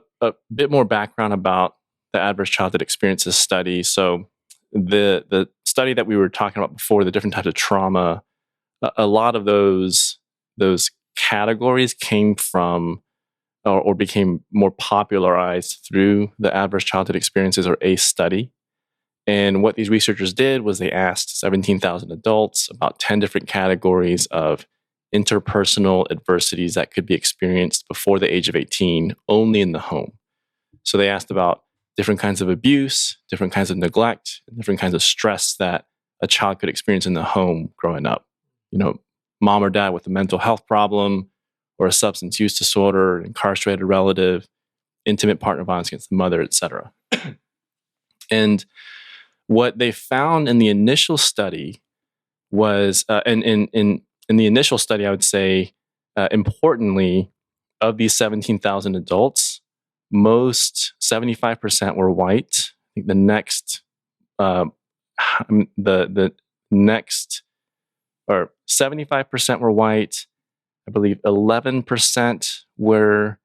bit more background about the adverse childhood experiences study. So the study that we were talking about before, the different types of trauma, a lot of those categories came from or became more popularized through the adverse childhood experiences, or ACE study. And what these researchers did was they asked 17,000 adults about 10 different categories of interpersonal adversities that could be experienced before the age of 18 only in the home. So they asked about different kinds of abuse, different kinds of neglect, different kinds of stress that a child could experience in the home growing up. Mom or dad with a mental health problem or a substance use disorder, an incarcerated relative, intimate partner violence against the mother, etc. And what they found in the initial study was, in the initial study, I would say, importantly, of these 17,000 adults, most 75% were white. I think the next, or 75% were white. I believe 11% were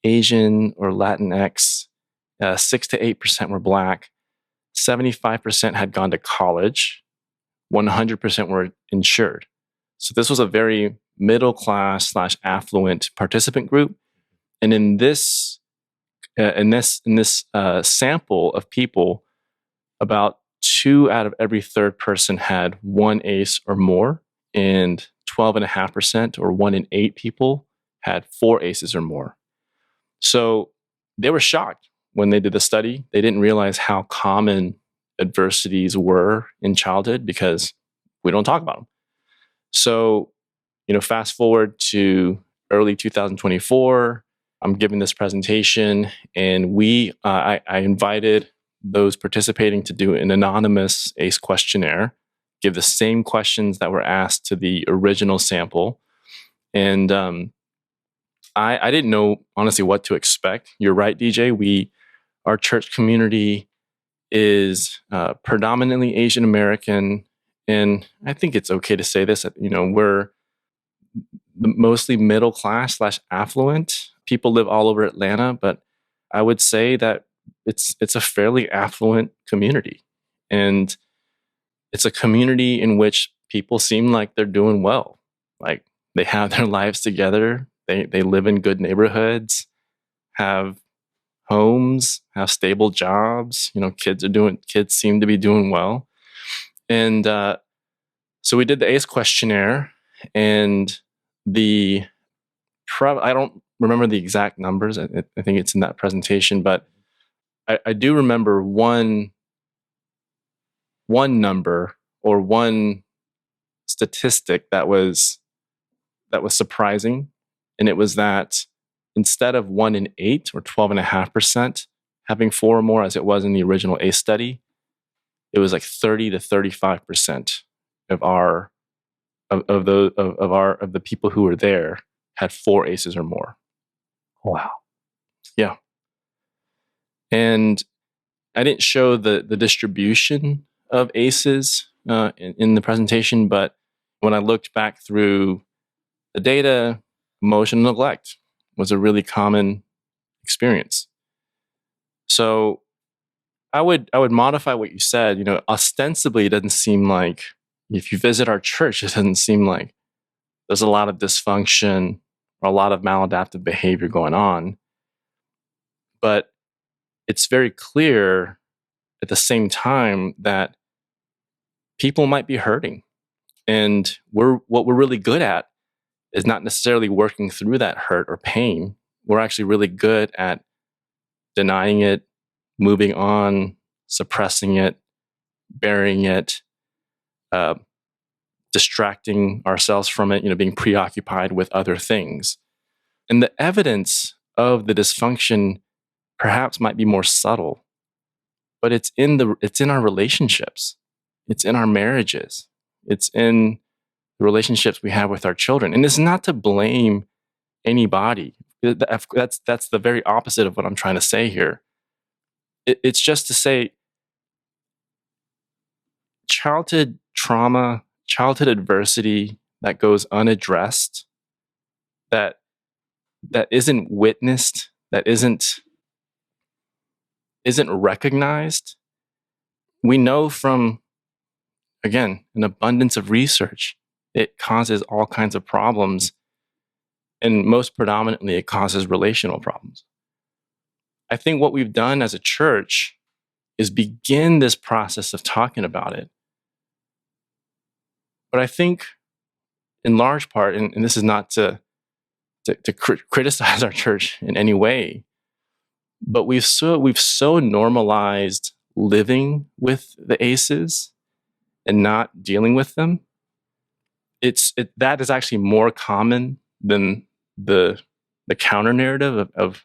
Asian or Latinx. 6 to 8% were Black. 75% had gone to college. 100% were insured. So this was a very middle class / affluent participant group. And in this sample of people, about 2 out of every 3rd person had 1 ACE or more, and 12.5%, or 1 in 8 people, had 4 ACEs or more. So they were shocked when they did the study. They didn't realize how common adversities were in childhood because we don't talk about them. So, fast forward to early 2024, I'm giving this presentation, and I invited those participating to do an anonymous ACE questionnaire, give the same questions that were asked to the original sample. And I didn't know, honestly, what to expect. You're right, DJ. Our church community is predominantly Asian American, and I think it's okay to say this. We're mostly middle class / affluent. People live all over Atlanta, but I would say that it's a fairly affluent community, and it's a community in which people seem like they're doing well. Like they have their lives together. They live in good neighborhoods, have homes, have stable jobs. Kids seem to be doing well. And so we did the ACE questionnaire, and I don't remember the exact numbers. I think it's in that presentation, but I do remember one number or one statistic that was surprising. And it was that instead of 1 in 8 or 12.5% having 4 or more, as it was in the original ACE study, it was like 30 to 35% of the people who were there had 4 ACEs or more. Wow. Yeah. And I didn't show the distribution of ACEs in the presentation, but when I looked back through the data, emotional neglect was a really common experience. So I would modify what you said. Ostensibly, it doesn't seem like, if you visit our church, it doesn't seem like there's a lot of dysfunction or a lot of maladaptive behavior going on. But it's very clear at the same time that people might be hurting. And what we're really good at is not necessarily working through that hurt or pain. We're actually really good at denying it, moving on, suppressing it, burying it, distracting ourselves from it, being preoccupied with other things. And the evidence of the dysfunction perhaps might be more subtle, but it's in our relationships. It's in our marriages. It's in the relationships we have with our children. And it's not to blame anybody. That's the very opposite of what I'm trying to say here. It's just to say childhood trauma, childhood adversity that goes unaddressed, that isn't witnessed, that isn't recognized. We know from, again, an abundance of research, it causes all kinds of problems. And most predominantly, it causes relational problems. I think what we've done as a church is begin this process of talking about it. But I think in large part, and this is not to criticize our church in any way, but we've so normalized living with the ACEs and not dealing with them. That is actually more common than the counter narrative of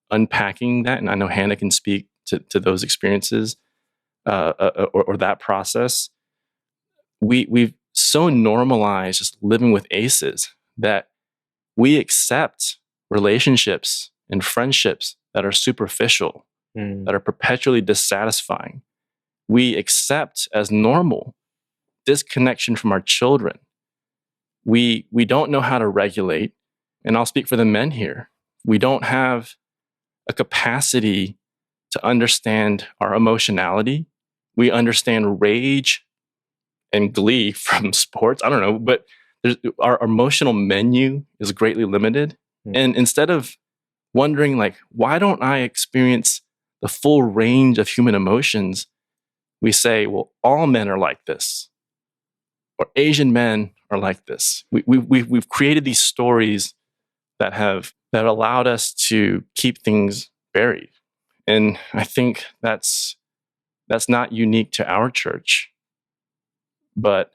unpacking that. And I know Hannah can speak to those experiences or that process. We've so normalized just living with ACEs that we accept relationships and friendships that are superficial, that are perpetually dissatisfying. We accept as normal disconnection from our children. We don't know how to regulate, and I'll speak for the men here. We don't have a capacity to understand our emotionality. We understand rage and glee from sports. I don't know, but our emotional menu is greatly limited. And instead of wondering, like, why don't I experience the full range of human emotions, we say, well, all men are like this, or Asian men are like this. We've created these stories that allowed us to keep things buried. And I think that's not unique to our church, but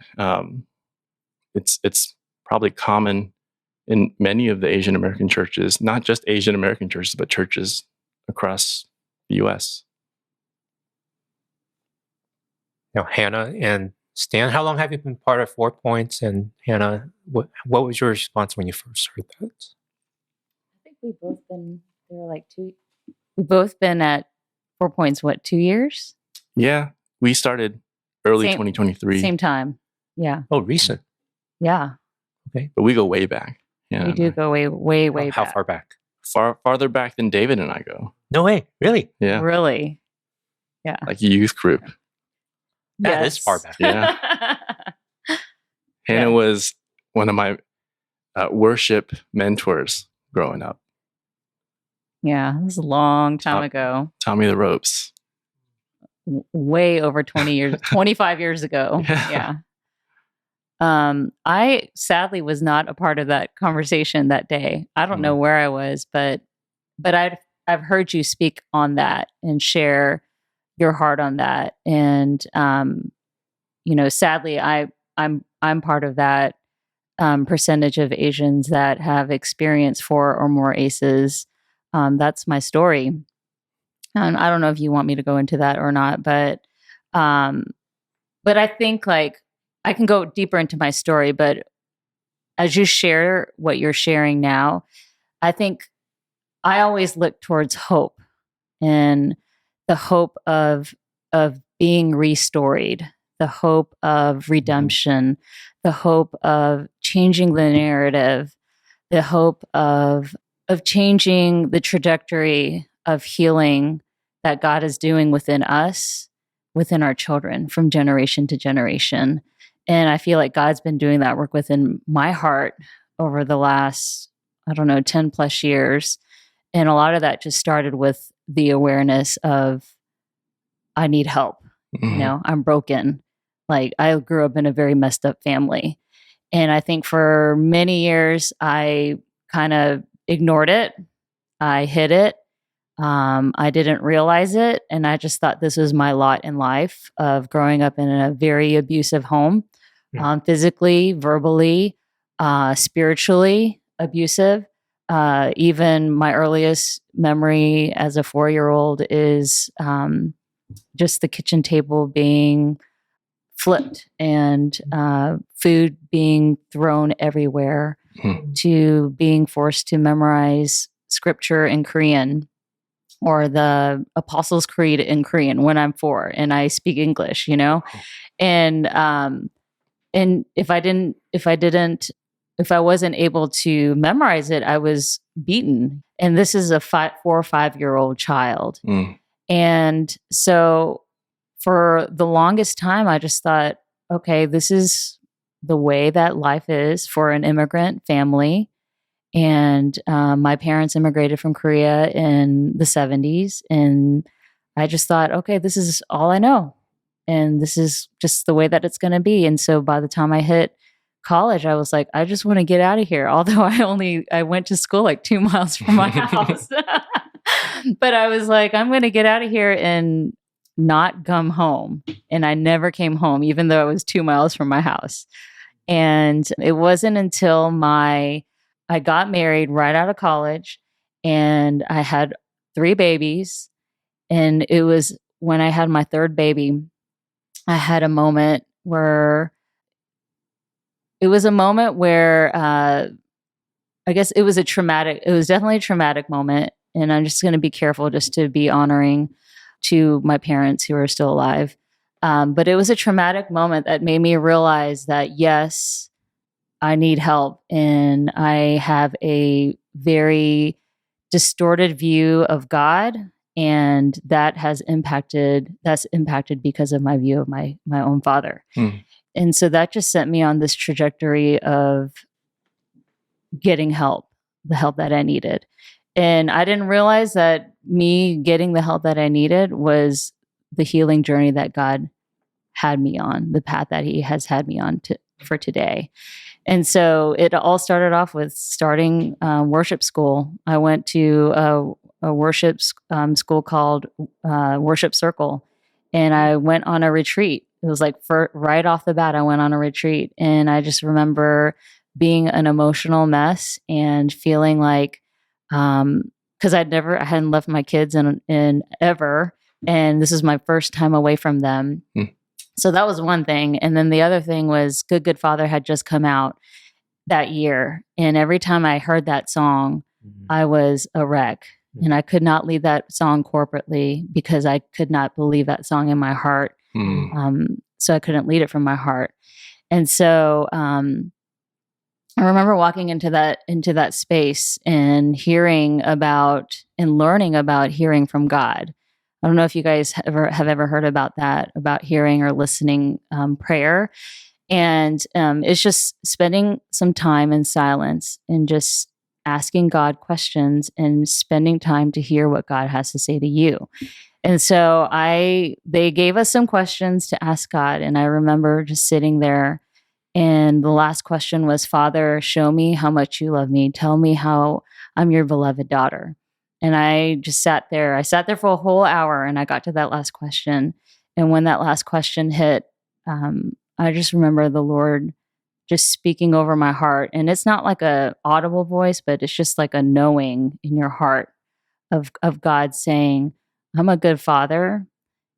it's probably common in many of the Asian American churches, not just Asian American churches, but churches across the U.S. Now, Hannah and Stan, how long have you been part of 4 Points? And Hannah, what was your response when you first heard that? I think we've both been We've both been at 4 Points. 2 years? Yeah, we started early 2023. Same time. Yeah. Oh, recent. Yeah. Okay, but we go way back. Yeah, we do go way back. How far back? Farther back than David and I go. No way, really? Yeah, really. Yeah, like a youth group. Yeah, this far back. Yeah. Hannah was one of my worship mentors growing up. Yeah, this is a long time ago. Taught me the ropes. Way over 20 years, 25 years ago. Yeah. I sadly was not a part of that conversation that day. I don't know where I was, but I've heard you speak on that and share your heart on that. And, sadly, I'm part of that percentage of Asians that have experienced 4 or more ACEs. That's my story. And I don't know if you want me to go into that or not, but I think I can go deeper into my story, but as you share what you're sharing now, I think I always look towards hope and the hope of being restored, the hope of redemption, the hope of changing the narrative, the hope of changing the trajectory of healing that God is doing within us, within our children, from generation to generation. And I feel like God's been doing that work within my heart over the last, 10 plus years. And a lot of that just started with the awareness of, I need help. Mm-hmm. I'm broken. I grew up in a very messed up family. And I think for many years, I kind of ignored it. I hid it. I didn't realize it. And I just thought this was my lot in life of growing up in a very abusive home, physically, verbally, spiritually abusive. Even my earliest memory as a 4-year-old is just the kitchen table being flipped and food being thrown everywhere, to being forced to memorize scripture in Korean or the Apostles' Creed in Korean when I'm 4 and I speak English, and if I wasn't able to memorize it, I was beaten. And this is a 4 or 5-year-old child. And so for the longest time, I just thought, okay, this is the way that life is for an immigrant family. And my parents immigrated from Korea in the 70s. And I just thought, okay, this is all I know. And this is just the way that it's going to be. And so by the time I hit college, I was like, I just want to get out of here. Although I went to school like 2 miles from my house. But I was like, I'm going to get out of here and not come home. And I never came home, even though it was 2 miles from my house. And it wasn't until I got married right out of college, and I had 3 babies. And it was when I had my 3rd baby, I had a moment where I guess it was definitely a traumatic moment. And I'm just going to be careful just to be honoring to my parents who are still alive. But it was a traumatic moment that made me realize that, yes, I need help. And I have a very distorted view of God. And that's impacted because of my view of my own father. And so that just sent me on this trajectory of getting help, the help that I needed. And I didn't realize that me getting the help that I needed was the healing journey that God had me on, the path that he has had me on for today. And so it all started off with starting worship school. I went to a worship school called Worship Circle, and I went on a retreat. It was like right off the bat, I went on a retreat, and I just remember being an emotional mess and feeling like, because I hadn't left my kids in ever, and this is my first time away from them. So that was one thing. And then the other thing was Good Father had just come out that year. And every time I heard that song, I was a wreck. And I could not lead that song corporately because I could not believe that song in my heart. So I couldn't lead it from my heart. And so I remember walking into that space and hearing about and learning about hearing from God. I don't know if you guys have ever heard about that, about hearing or listening prayer. And it's just spending some time in silence and just asking God questions and spending time to hear what God has to say to you. And so they gave us some questions to ask God. And I remember just sitting there, and the last question was, Father, show me how much you love me. Tell me how I'm your beloved daughter. And I just sat there. I sat there for a whole hour, and I got to that last question. And when that last question hit, I just remember the Lord just speaking over my heart. And it's not like a audible voice, but it's just like a knowing in your heart of God saying, I'm a good father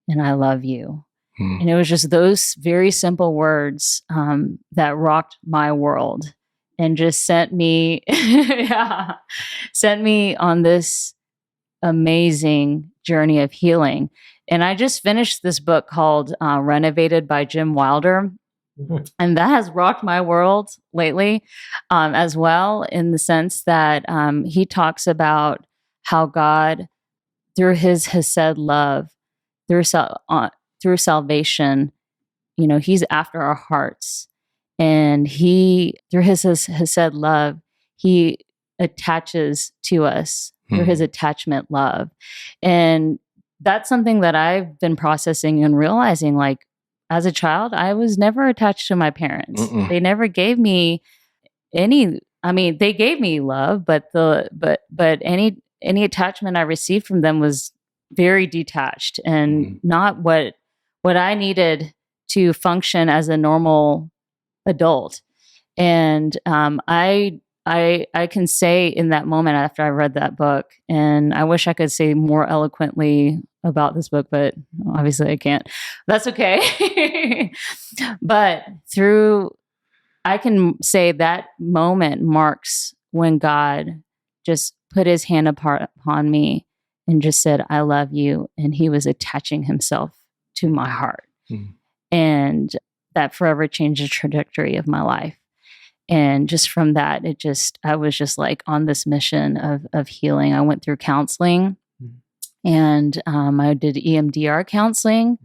and I love you. And it was just those very simple words that rocked my world and just sent me on this amazing journey of healing. And I just finished this book called Renovated by Jim Wilder. And that has rocked my world lately as well, in the sense that he talks about how God, through his Hesed love, through salvation, he's after our hearts. And he, through his Hesed love, he attaches to us through his attachment love. And that's something that I've been processing and realizing, like, as a child, I was never attached to my parents. They never gave me they gave me love, but any attachment I received from them was very detached and not what I needed to function as a normal adult. And I can say in that moment after I read that book, and I wish I could say more eloquently about this book, but obviously I can't. That's okay. But I can say that moment marks when God just put his hand upon me and just said, I love you. And he was attaching himself to my heart. And that forever changed the trajectory of my life. And just from that, I was just like on this mission of healing. I went through counseling, and I did EMDR counseling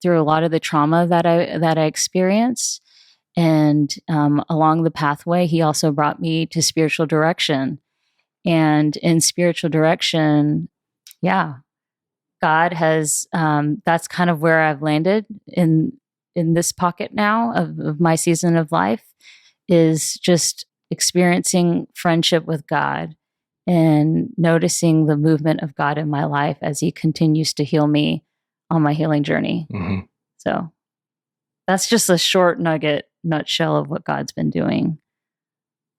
through a lot of the trauma that I experienced. And along the pathway, he also brought me to spiritual direction. And in spiritual direction, God God has, that's kind of where I've landed in this pocket now of my season of life, is just experiencing friendship with God and noticing the movement of God in my life as he continues to heal me on my healing journey. Mm-hmm. So that's just a short nutshell of what God's been doing.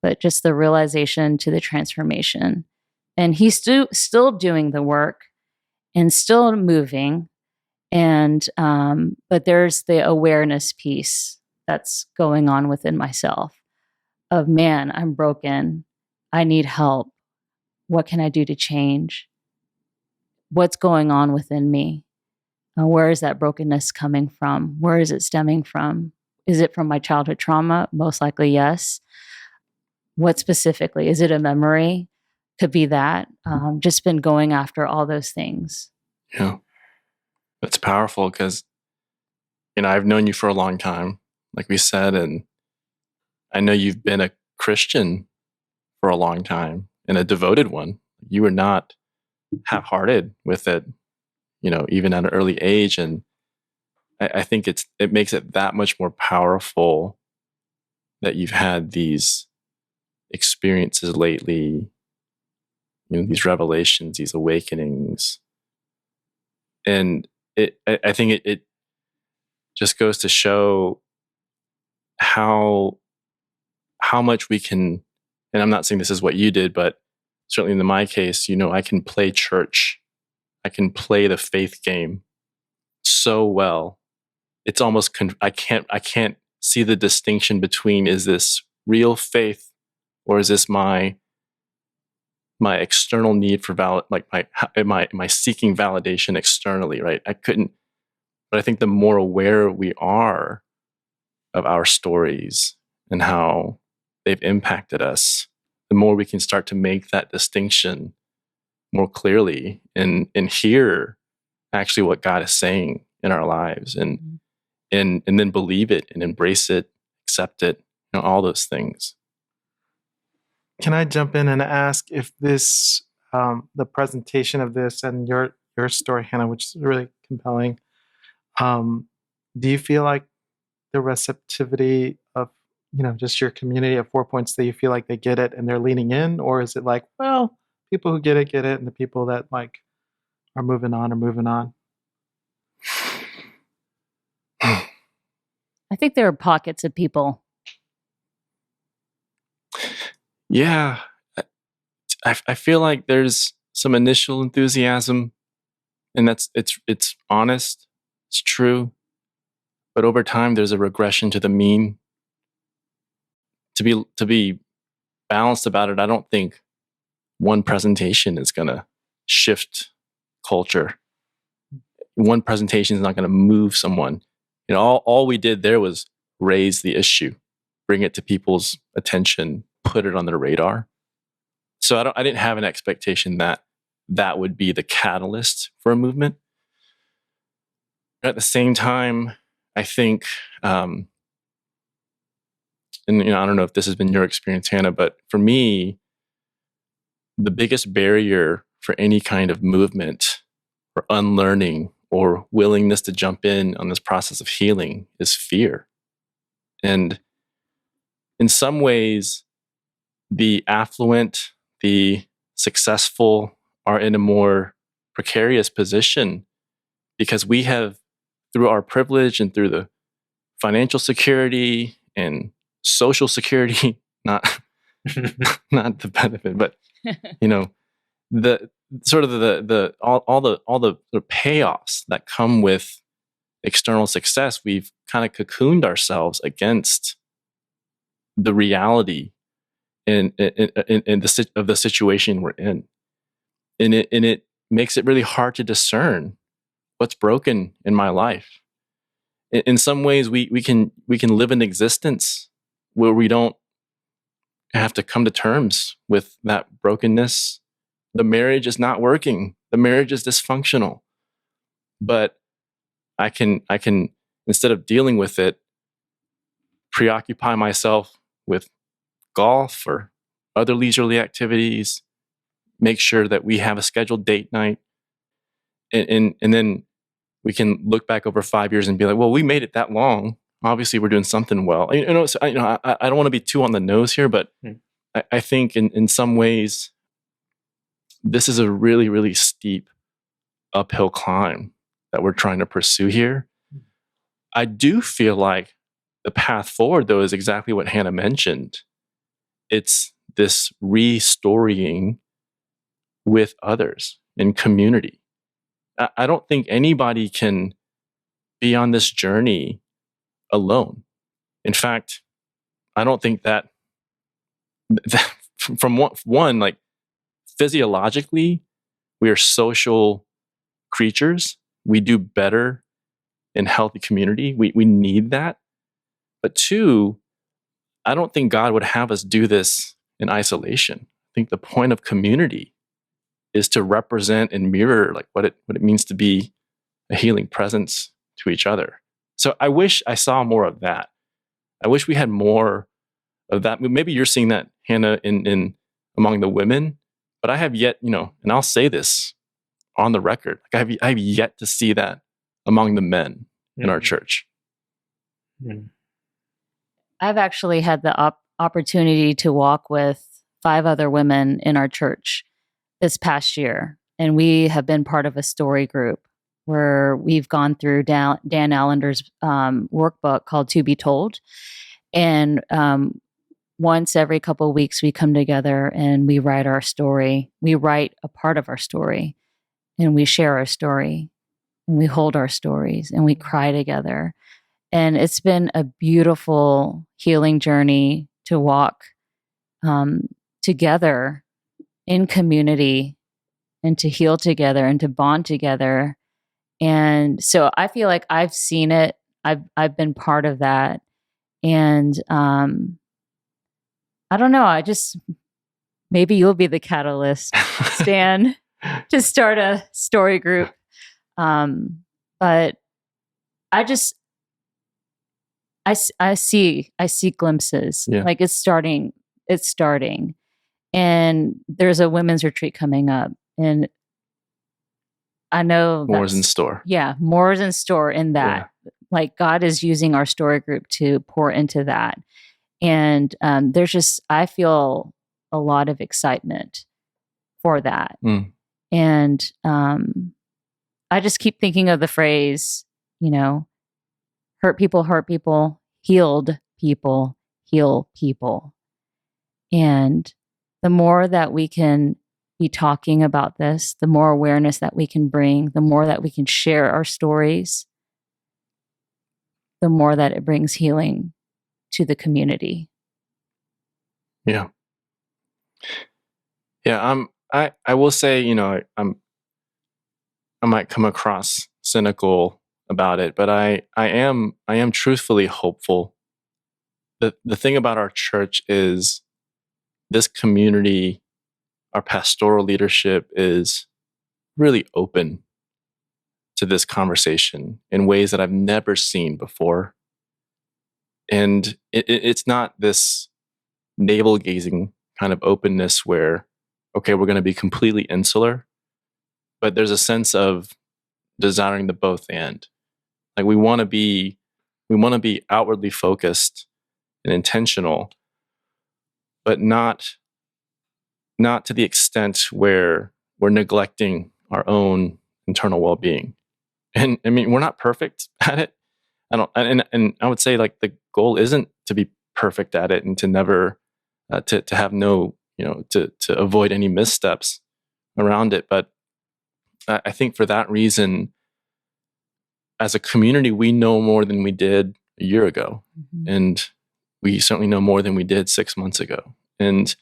But just the realization to the transformation. And he's still doing the work and still moving. And but there's the awareness piece that's going on within myself of, man, I'm broken. I need help. What can I do to change? What's going on within me? Where is that brokenness coming from? Where is it stemming from? Is it from my childhood trauma? Most likely, yes. What specifically? Is it a memory? Could be that. Just been going after all those things. Yeah. That's powerful because, I've known you for a long time, like we said, and I know you've been a Christian for a long time and a devoted one. You were not half-hearted with it, even at an early age. And I think it makes it that much more powerful that you've had these experiences lately, these revelations, these awakenings. And I think it just goes to show how much we can, and I'm not saying this is what you did, but certainly in my case, I can play church. I can play the faith game so well. It's almost, I can't see the distinction between, is this real faith or is this my external need for am I seeking validation externally, right? I couldn't, but I think the more aware we are of our stories and how they've impacted us, the more we can start to make that distinction more clearly and hear actually what God is saying in our lives and then believe it and embrace it, accept it, all those things. Can I jump in and ask if this, the presentation of this and your story, Hannah, which is really compelling, do you feel like the receptivity of, just your community of 4 Points, that you feel like they get it and they're leaning in? Or is it like, well, people who get it, and the people that are moving on? I think there are pockets of people. Yeah. I feel like there's some initial enthusiasm, and it's honest, it's true. But over time, there's a regression to the mean. To be balanced about it, I don't think one presentation is going to shift culture. One presentation is not going to move someone. All we did there was raise the issue, bring it to people's attention, put it on their radar. So I didn't have an expectation that would be the catalyst for a movement. At the same time, I think, and I don't know if this has been your experience, Hannah, but for me, the biggest barrier for any kind of movement or unlearning or willingness to jump in on this process of healing is fear. And in some ways, the affluent, the successful are in a more precarious position because we have, through our privilege and through the financial security and social security, not the benefit, but the sort of all the payoffs that come with external success, we've kind of cocooned ourselves against the reality of the situation we're in, and it makes it really hard to discern what's broken in my life. In some ways, we can live an existence where we don't have to come to terms with that brokenness. The marriage is not working. The marriage is dysfunctional. But I can instead of dealing with it, preoccupy myself with golf or other leisurely activities, make sure that we have a scheduled date night. and then we can look back over 5 years and be like, well, we made it that long. Obviously, we're doing something well. I don't want to be too on the nose here, but I think in some ways, this is a really, really steep uphill climb that we're trying to pursue here. I do feel like the path forward, though, is exactly what Hannah mentioned. It's this restorying with others in community. I don't think anybody can be on this journey alone. In fact, I don't think that from one, like physiologically, we are social creatures. We do better in healthy community. We need that. But two, I don't think God would have us do this in isolation. I think the point of community is to represent and mirror like what it means to be a healing presence to each other. So I wish I saw more of that. I wish we had more of that. Maybe you're seeing that, Hannah, in among the women, but I have yet, and I'll say this on the record, like I have yet to see that among the men in our church. I've actually had the opportunity to walk with 5 other women in our church this past year, and we have been part of a story group where we've gone through Dan Allender's workbook called To Be Told, and once every couple of weeks we come together and we write our story. We write a part of our story, and we share our story, and we hold our stories, and we cry together. And it's been a beautiful healing journey to walk together in community and to heal together and to bond together. And so I feel like I've seen it. I've been part of that. And I don't know. Maybe you'll be the catalyst, Stan, to start a story group. But I see glimpses. Yeah. Like it's starting. And there's a women's retreat coming up, and I know more's in store. Yeah, more's in store in that. Yeah. Like God is using our story group to pour into that. And I feel a lot of excitement for that. And I just keep thinking of the phrase, hurt people, healed people, heal people. And the more that we can be talking about this, the more awareness that we can bring, the more that we can share our stories, the more that it brings healing to the community. Yeah. Yeah. I will say, I might come across cynical about it, but I am truthfully hopeful. The thing about our church is this community, our pastoral leadership is really open to this conversation in ways that I've never seen before. And it's not this navel-gazing kind of openness where, okay, we're going to be completely insular, but there's a sense of desiring the both and. Like we want to be outwardly focused and intentional, but not to the extent where we're neglecting our own internal well-being. And I mean, we're not perfect at it. And I would say like the goal isn't to be perfect at it and to never to have no, to avoid any missteps around it. But I think for that reason, as a community, we know more than we did a year ago. Mm-hmm. And we certainly know more than we did 6 months ago. And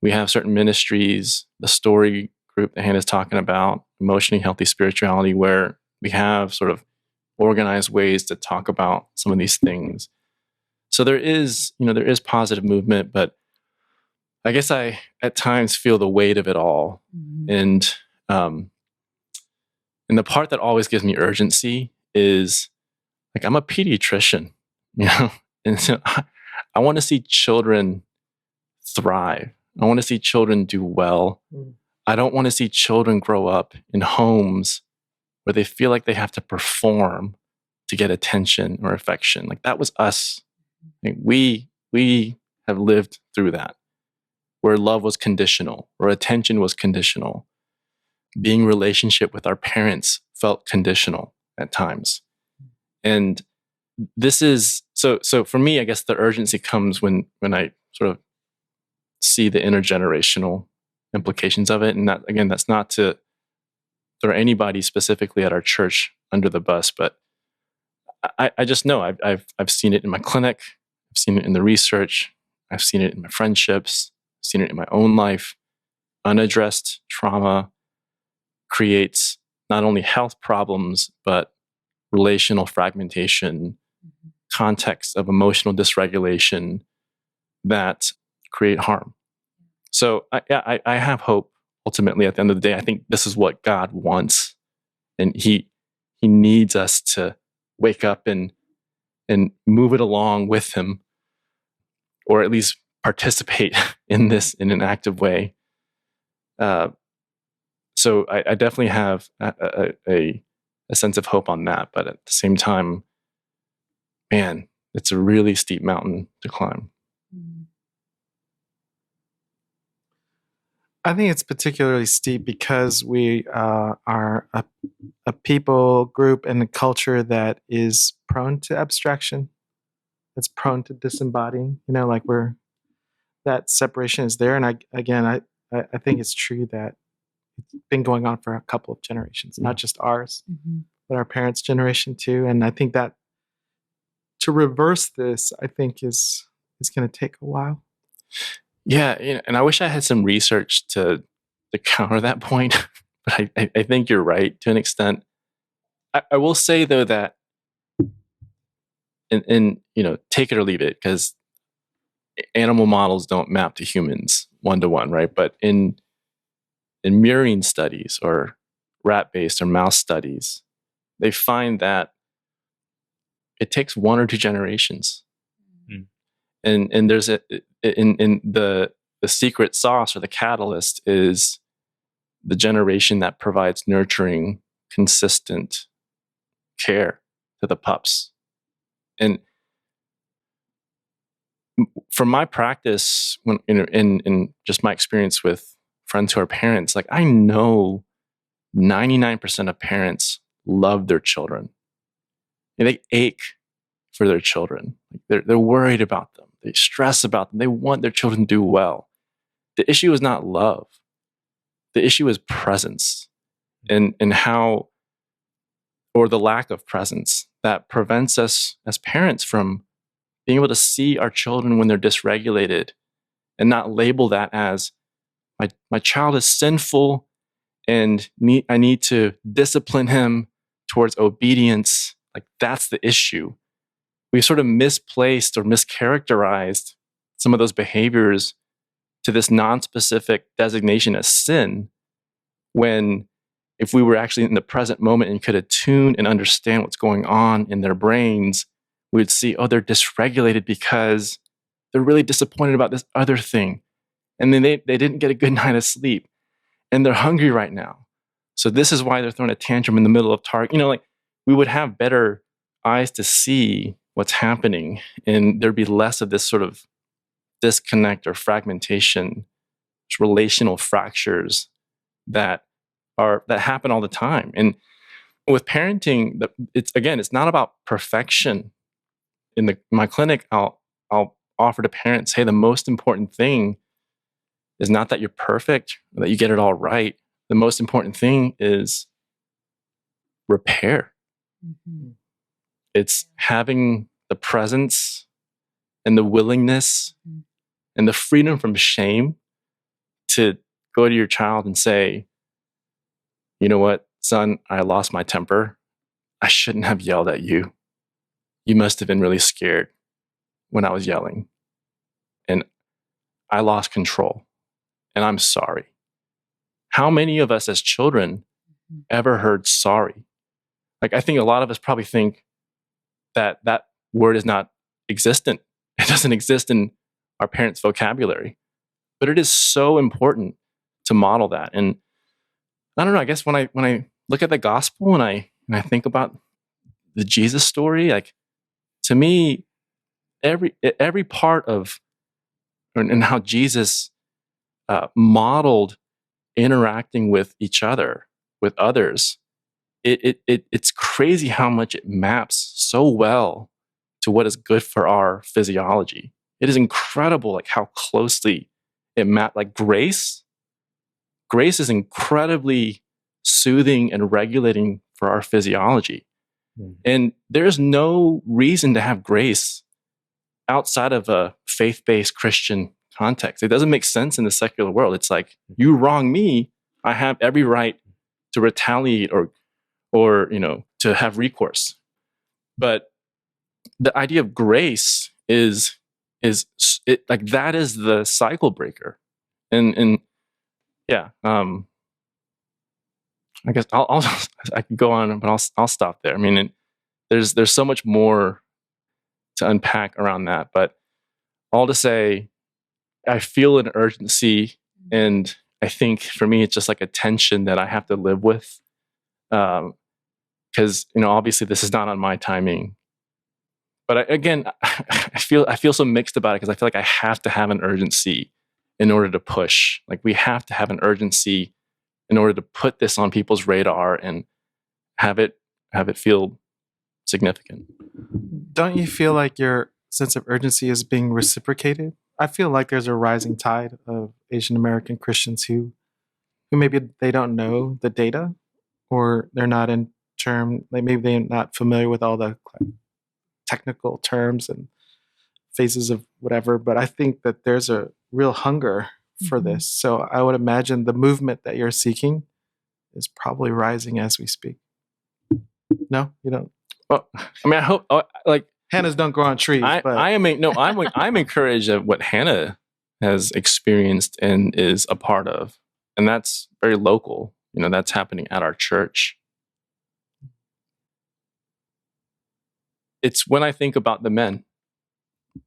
we have certain ministries, the story group that Hannah's talking about, emotionally healthy spirituality, where we have sort of organized ways to talk about some of these things. So there is positive movement, but I guess I at times feel the weight of it all. Mm-hmm. And the part that always gives me urgency is like, I'm a pediatrician, and so I want to see children thrive. I want to see children do well. I don't want to see children grow up in homes where they feel like they have to perform to get attention or affection. Like that was us. Like we have lived through that, where love was conditional or attention was conditional. Being in relationship with our parents felt conditional at times. And this is so for me, I guess the urgency comes when I sort of see the intergenerational implications of it. And that, again, that's not to throw anybody specifically at our church under the bus, but I just know I've seen it in my clinic, I've seen it in the research, I've seen it in my friendships, I've seen it in my own life. Unaddressed trauma creates not only health problems, but relational fragmentation, context of emotional dysregulation that create harm. So I have hope. Ultimately, at the end of the day, I think this is what God wants, and He needs us to wake up and move it along with Him, or at least participate in this in an active way. So I definitely have a sense of hope on that, but at the same time, man, it's a really steep mountain to climb. I think it's particularly steep because we are a people group and a culture that is prone to abstraction. It's prone to disembodying. Like that separation is there. And I think it's true that it's been going on for a couple of generations, not just ours, but our parents' generation too. And I think that to reverse this, I think is going to take a while. Yeah, and I wish I had some research to counter that point, but I think you're right to an extent. I will say though that, and take it or leave it, because animal models don't map to humans 1-to-1, right? But in murine studies or rat-based or mouse studies, they find that it takes 1 or 2 generations. And there's in the secret sauce or the catalyst is the generation that provides nurturing, consistent care to the pups. And from my practice, when in just my experience with friends who are parents, like I know 99% of parents love their children, and they ache for their children. Like they're worried about them. They stress about them. They want their children to do well. The issue is not love. The issue is presence, and how, or the lack of presence that prevents us as parents from being able to see our children when they're dysregulated and not label that as my child is sinful and I need to discipline him towards obedience. Like that's the issue. We've sort of misplaced or mischaracterized some of those behaviors to this non-specific designation as sin, when if we were actually in the present moment and could attune and understand what's going on in their brains, we would see, oh, they're dysregulated because they're really disappointed about this other thing. And then they didn't get a good night of sleep. And they're hungry right now. So this is why they're throwing a tantrum in the middle of Target. Like we would have better eyes to see what's happening, and there'd be less of this sort of disconnect or fragmentation, relational fractures that happen all the time. And with parenting, it's not about perfection. In my clinic, I'll offer to parents, hey, the most important thing is not that you're perfect, or that you get it all right. The most important thing is repair. It's having the presence and the willingness and the freedom from shame to go to your child and say, you know what, son, I lost my temper. I shouldn't have yelled at you. You must have been really scared when I was yelling. And I lost control. And I'm sorry. How many of us as children ever heard sorry? Like, I think a lot of us probably think that word is not existent. It doesn't exist in our parents' vocabulary. But it is so important to model that. And I don't know, I guess when I look at the gospel and I think about the Jesus story, like, to me, every part of and how Jesus modeled interacting with each other, with others, it's crazy how much it maps so well to what is good for our physiology. It is incredible, like, how closely it mapped. Like, grace is incredibly soothing and regulating for our physiology. And there's no reason to have grace outside of a faith-based Christian context. It doesn't make sense in the secular world. It's like, you wrong me, I have every right to retaliate or to have recourse. But the idea of grace is like, that is the cycle breaker. And yeah, I guess I could go on, but I'll stop there. I mean, there's so much more to unpack around that, but all to say, I feel an urgency, and I think for me, it's just like a tension that I have to live with, because obviously this is not on my timing. But I feel so mixed about it, because I feel like I have to have an urgency in order to push. Like, we have to have an urgency in order to put this on people's radar and have it feel significant. Don't you feel like your sense of urgency is being reciprocated? I feel like there's a rising tide of Asian American Christians who maybe they don't know the data, or they're not maybe they're not familiar with all the technical terms and phases of whatever. But I think that there's a real hunger for this. So I would imagine the movement that you're seeking is probably rising as we speak. No, you don't. Well, I mean, I hope, like, Hannahs don't grow on trees. I'm encouraged at what Hannah has experienced and is a part of, and that's very local. That's happening at our church. It's when I think about the men,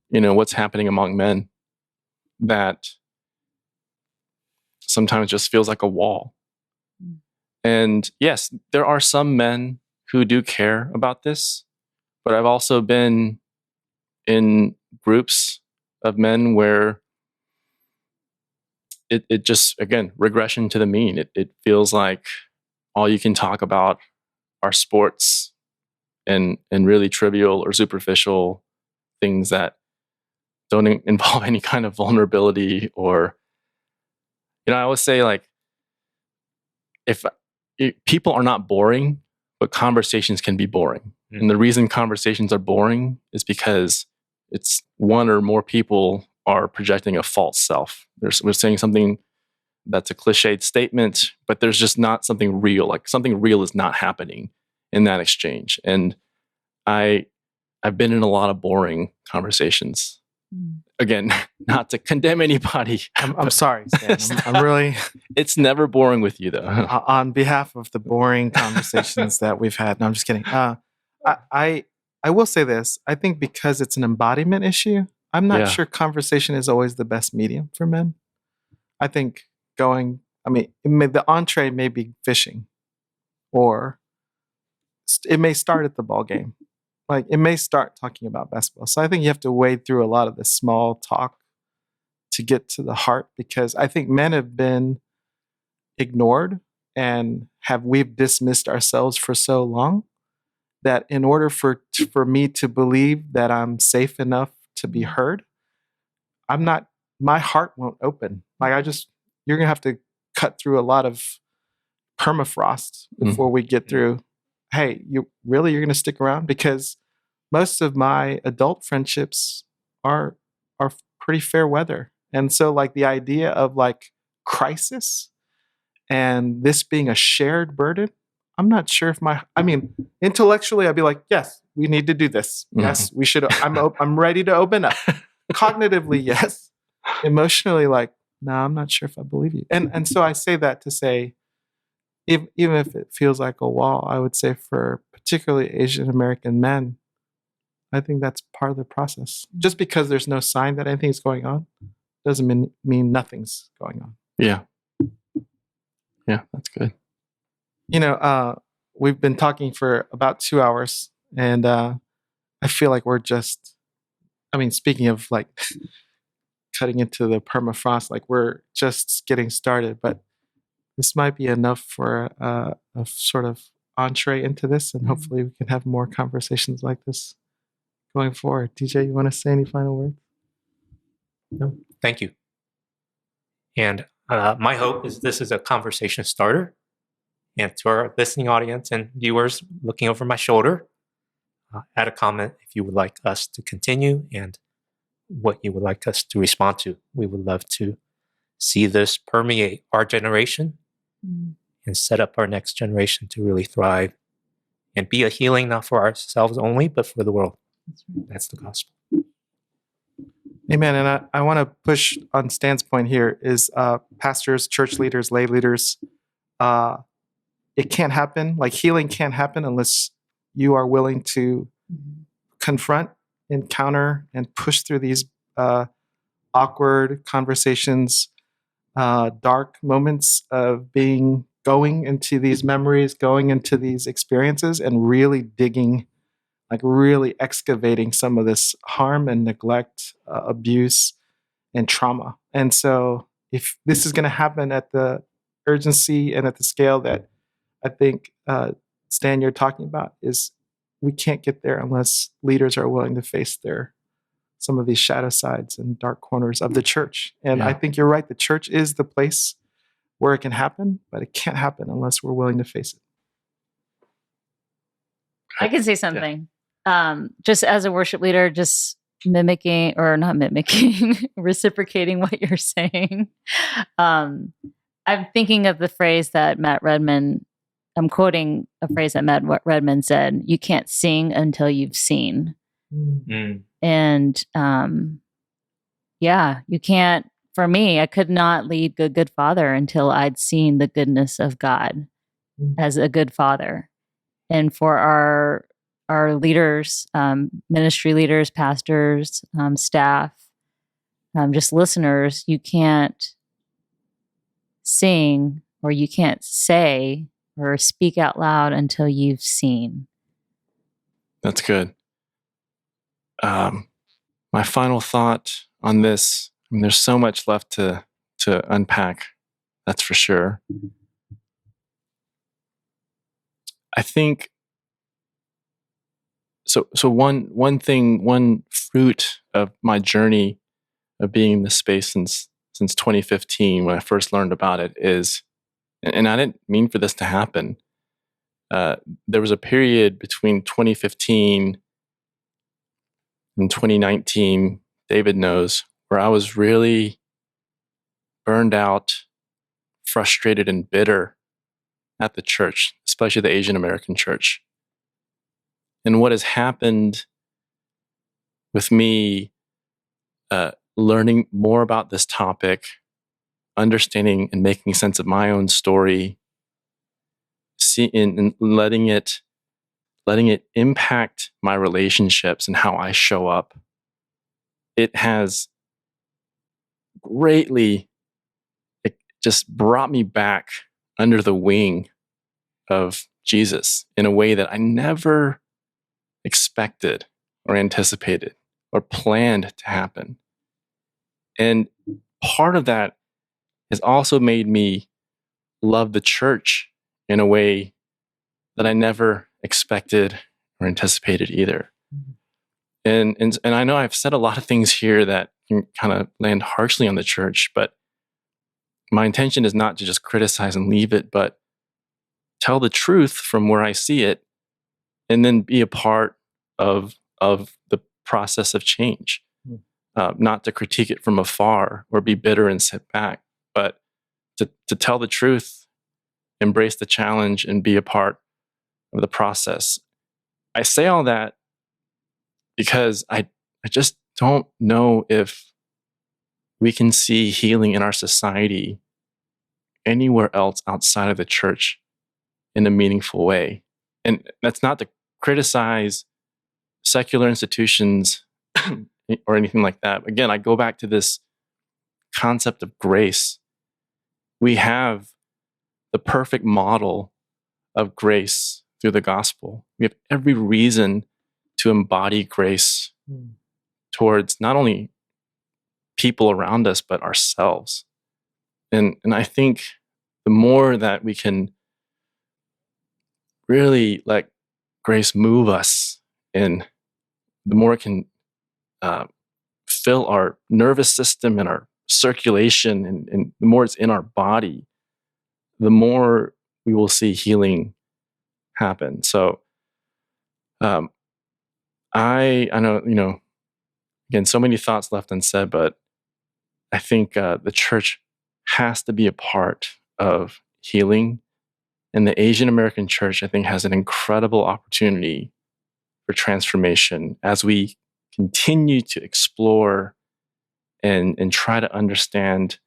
what's happening among men, that sometimes just feels like a wall. And yes, there are some men who do care about this, but I've also been in groups of men where it just, again, regression to the mean. It feels like all you can talk about are sports and really trivial or superficial things that don't involve any kind of vulnerability. Or, I always say, like, if people are not boring, but conversations can be boring. And the reason conversations are boring is because it's one or more people are projecting a false self. We're saying something that's a cliched statement, but there's just not something real. Like, something real is not happening in that exchange. And I've been in a lot of boring conversations. Again, not to condemn anybody. I'm sorry, Stan. I'm really... It's never boring with you, though. On behalf of the boring conversations that we've had. No, I'm just kidding. I will say this. I think because it's an embodiment issue, I'm not sure conversation is always the best medium for men. I think the entree may be fishing, or it may start at the ball game. Like, it may start talking about basketball. So I think you have to wade through a lot of the small talk to get to the heart, because I think men have been ignored and we've dismissed ourselves for so long that in order for me to believe that I'm safe enough to be heard, my heart won't open. Like, you're going to have to cut through a lot of permafrost before we get through, hey, you're going to stick around? Because most of my adult friendships are pretty fair weather. And so, like, the idea of, like, crisis and this being a shared burden, I'm not sure if intellectually I'd be like, yes, we need to do this. Yes, we should. I'm ready to open up. Cognitively, yes. Emotionally, like, no, I'm not sure if I believe you. And so I say that to say, even if it feels like a wall, I would say for particularly Asian American men, I think that's part of the process. Just because there's no sign that anything's going on doesn't mean nothing's going on. Yeah. Yeah, that's good. We've been talking for about 2 hours, and I feel like we're just, speaking of like cutting into the permafrost, like we're just getting started, but this might be enough for a sort of entree into this, and hopefully we can have more conversations like this going forward. DJ, you want to say any final words? No, thank you. And my hope is this is a conversation starter. And to our listening audience and viewers looking over my shoulder, add a comment if you would like us to continue and what you would like us to respond to. We would love to see this permeate our generation and set up our next generation to really thrive and be a healing not for ourselves only, but for the world. That's the gospel. Amen. And I want to push on Stan's point here is pastors, church leaders, lay leaders, it can't happen. Like healing can't happen unless you are willing to confront, encounter, and push through these awkward conversations, dark moments of going into these memories, going into these experiences, and really digging, like really excavating some of this harm and neglect, abuse, and trauma. And so if this is going to happen at the urgency and at the scale that I think, Stan, you're talking about, is we can't get there unless leaders are willing to face some of these shadow sides and dark corners of the church. And I think you're right. The church is the place where it can happen, but it can't happen unless we're willing to face it. I can say something. Just as a worship leader, just reciprocating what you're saying. I'm thinking of the phrase that I'm quoting a phrase that Matt Redman said, you can't sing until you've seen. And you can't, for me, I could not lead Good Father until I'd seen the goodness of God as a good father. And for our leaders, ministry leaders, pastors, staff, just listeners, you can't sing or you can't say or speak out loud until you've seen. That's good. My final thought on this, there's so much left to unpack, that's for sure. I think so one fruit of my journey of being in this space since 2015, when I first learned about it, is, and I didn't mean for this to happen, there was a period between 2015 and 2019, David knows, where I was really burned out, frustrated, and bitter at the church, especially the Asian American church. And what has happened with me learning more about this topic, understanding and making sense of my own story, and letting it impact my relationships and how I show up, it has greatly just brought me back under the wing of Jesus in a way that I never expected or anticipated or planned to happen. And part of that has also made me love the church in a way that I never expected or anticipated either. And I know I've said a lot of things here that can kind of land harshly on the church, but my intention is not to just criticize and leave it, but tell the truth from where I see it, and then be a part of the process of change. Not to critique it from afar or be bitter and sit back, but to tell the truth, embrace the challenge, and be a part of the process. I say all that because I just don't know if we can see healing in our society anywhere else outside of the church in a meaningful way. And that's not to criticize secular institutions or anything like that. Again, I go back to this concept of grace. We have the perfect model of grace through the gospel. We have every reason to embody grace towards not only people around us, but ourselves. And I think the more that we can really let grace move us, and the more it can fill our nervous system and our circulation, and the more it's in our body, the more we will see healing happen. So I know, again, so many thoughts left unsaid, but I think the church has to be a part of healing. And the Asian American church, I think, has an incredible opportunity for transformation as we continue to explore and try to understand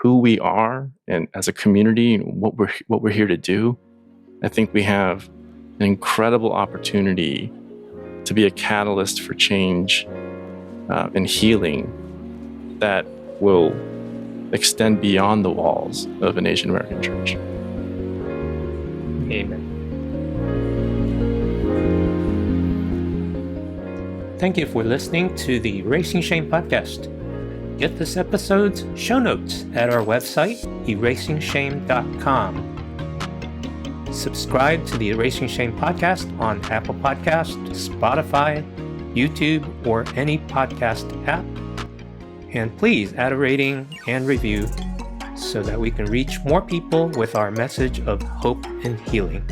who we are and as a community and what we're here to do. I think we have an incredible opportunity to be a catalyst for change and healing that will extend beyond the walls of an Asian American church. Amen. Thank you for listening to the Erasing Shame podcast. Get this episode's show notes at our website, erasingshame.com. Subscribe to the Erasing Shame podcast on Apple Podcasts, Spotify, YouTube, or any podcast app. And please add a rating and review so that we can reach more people with our message of hope and healing.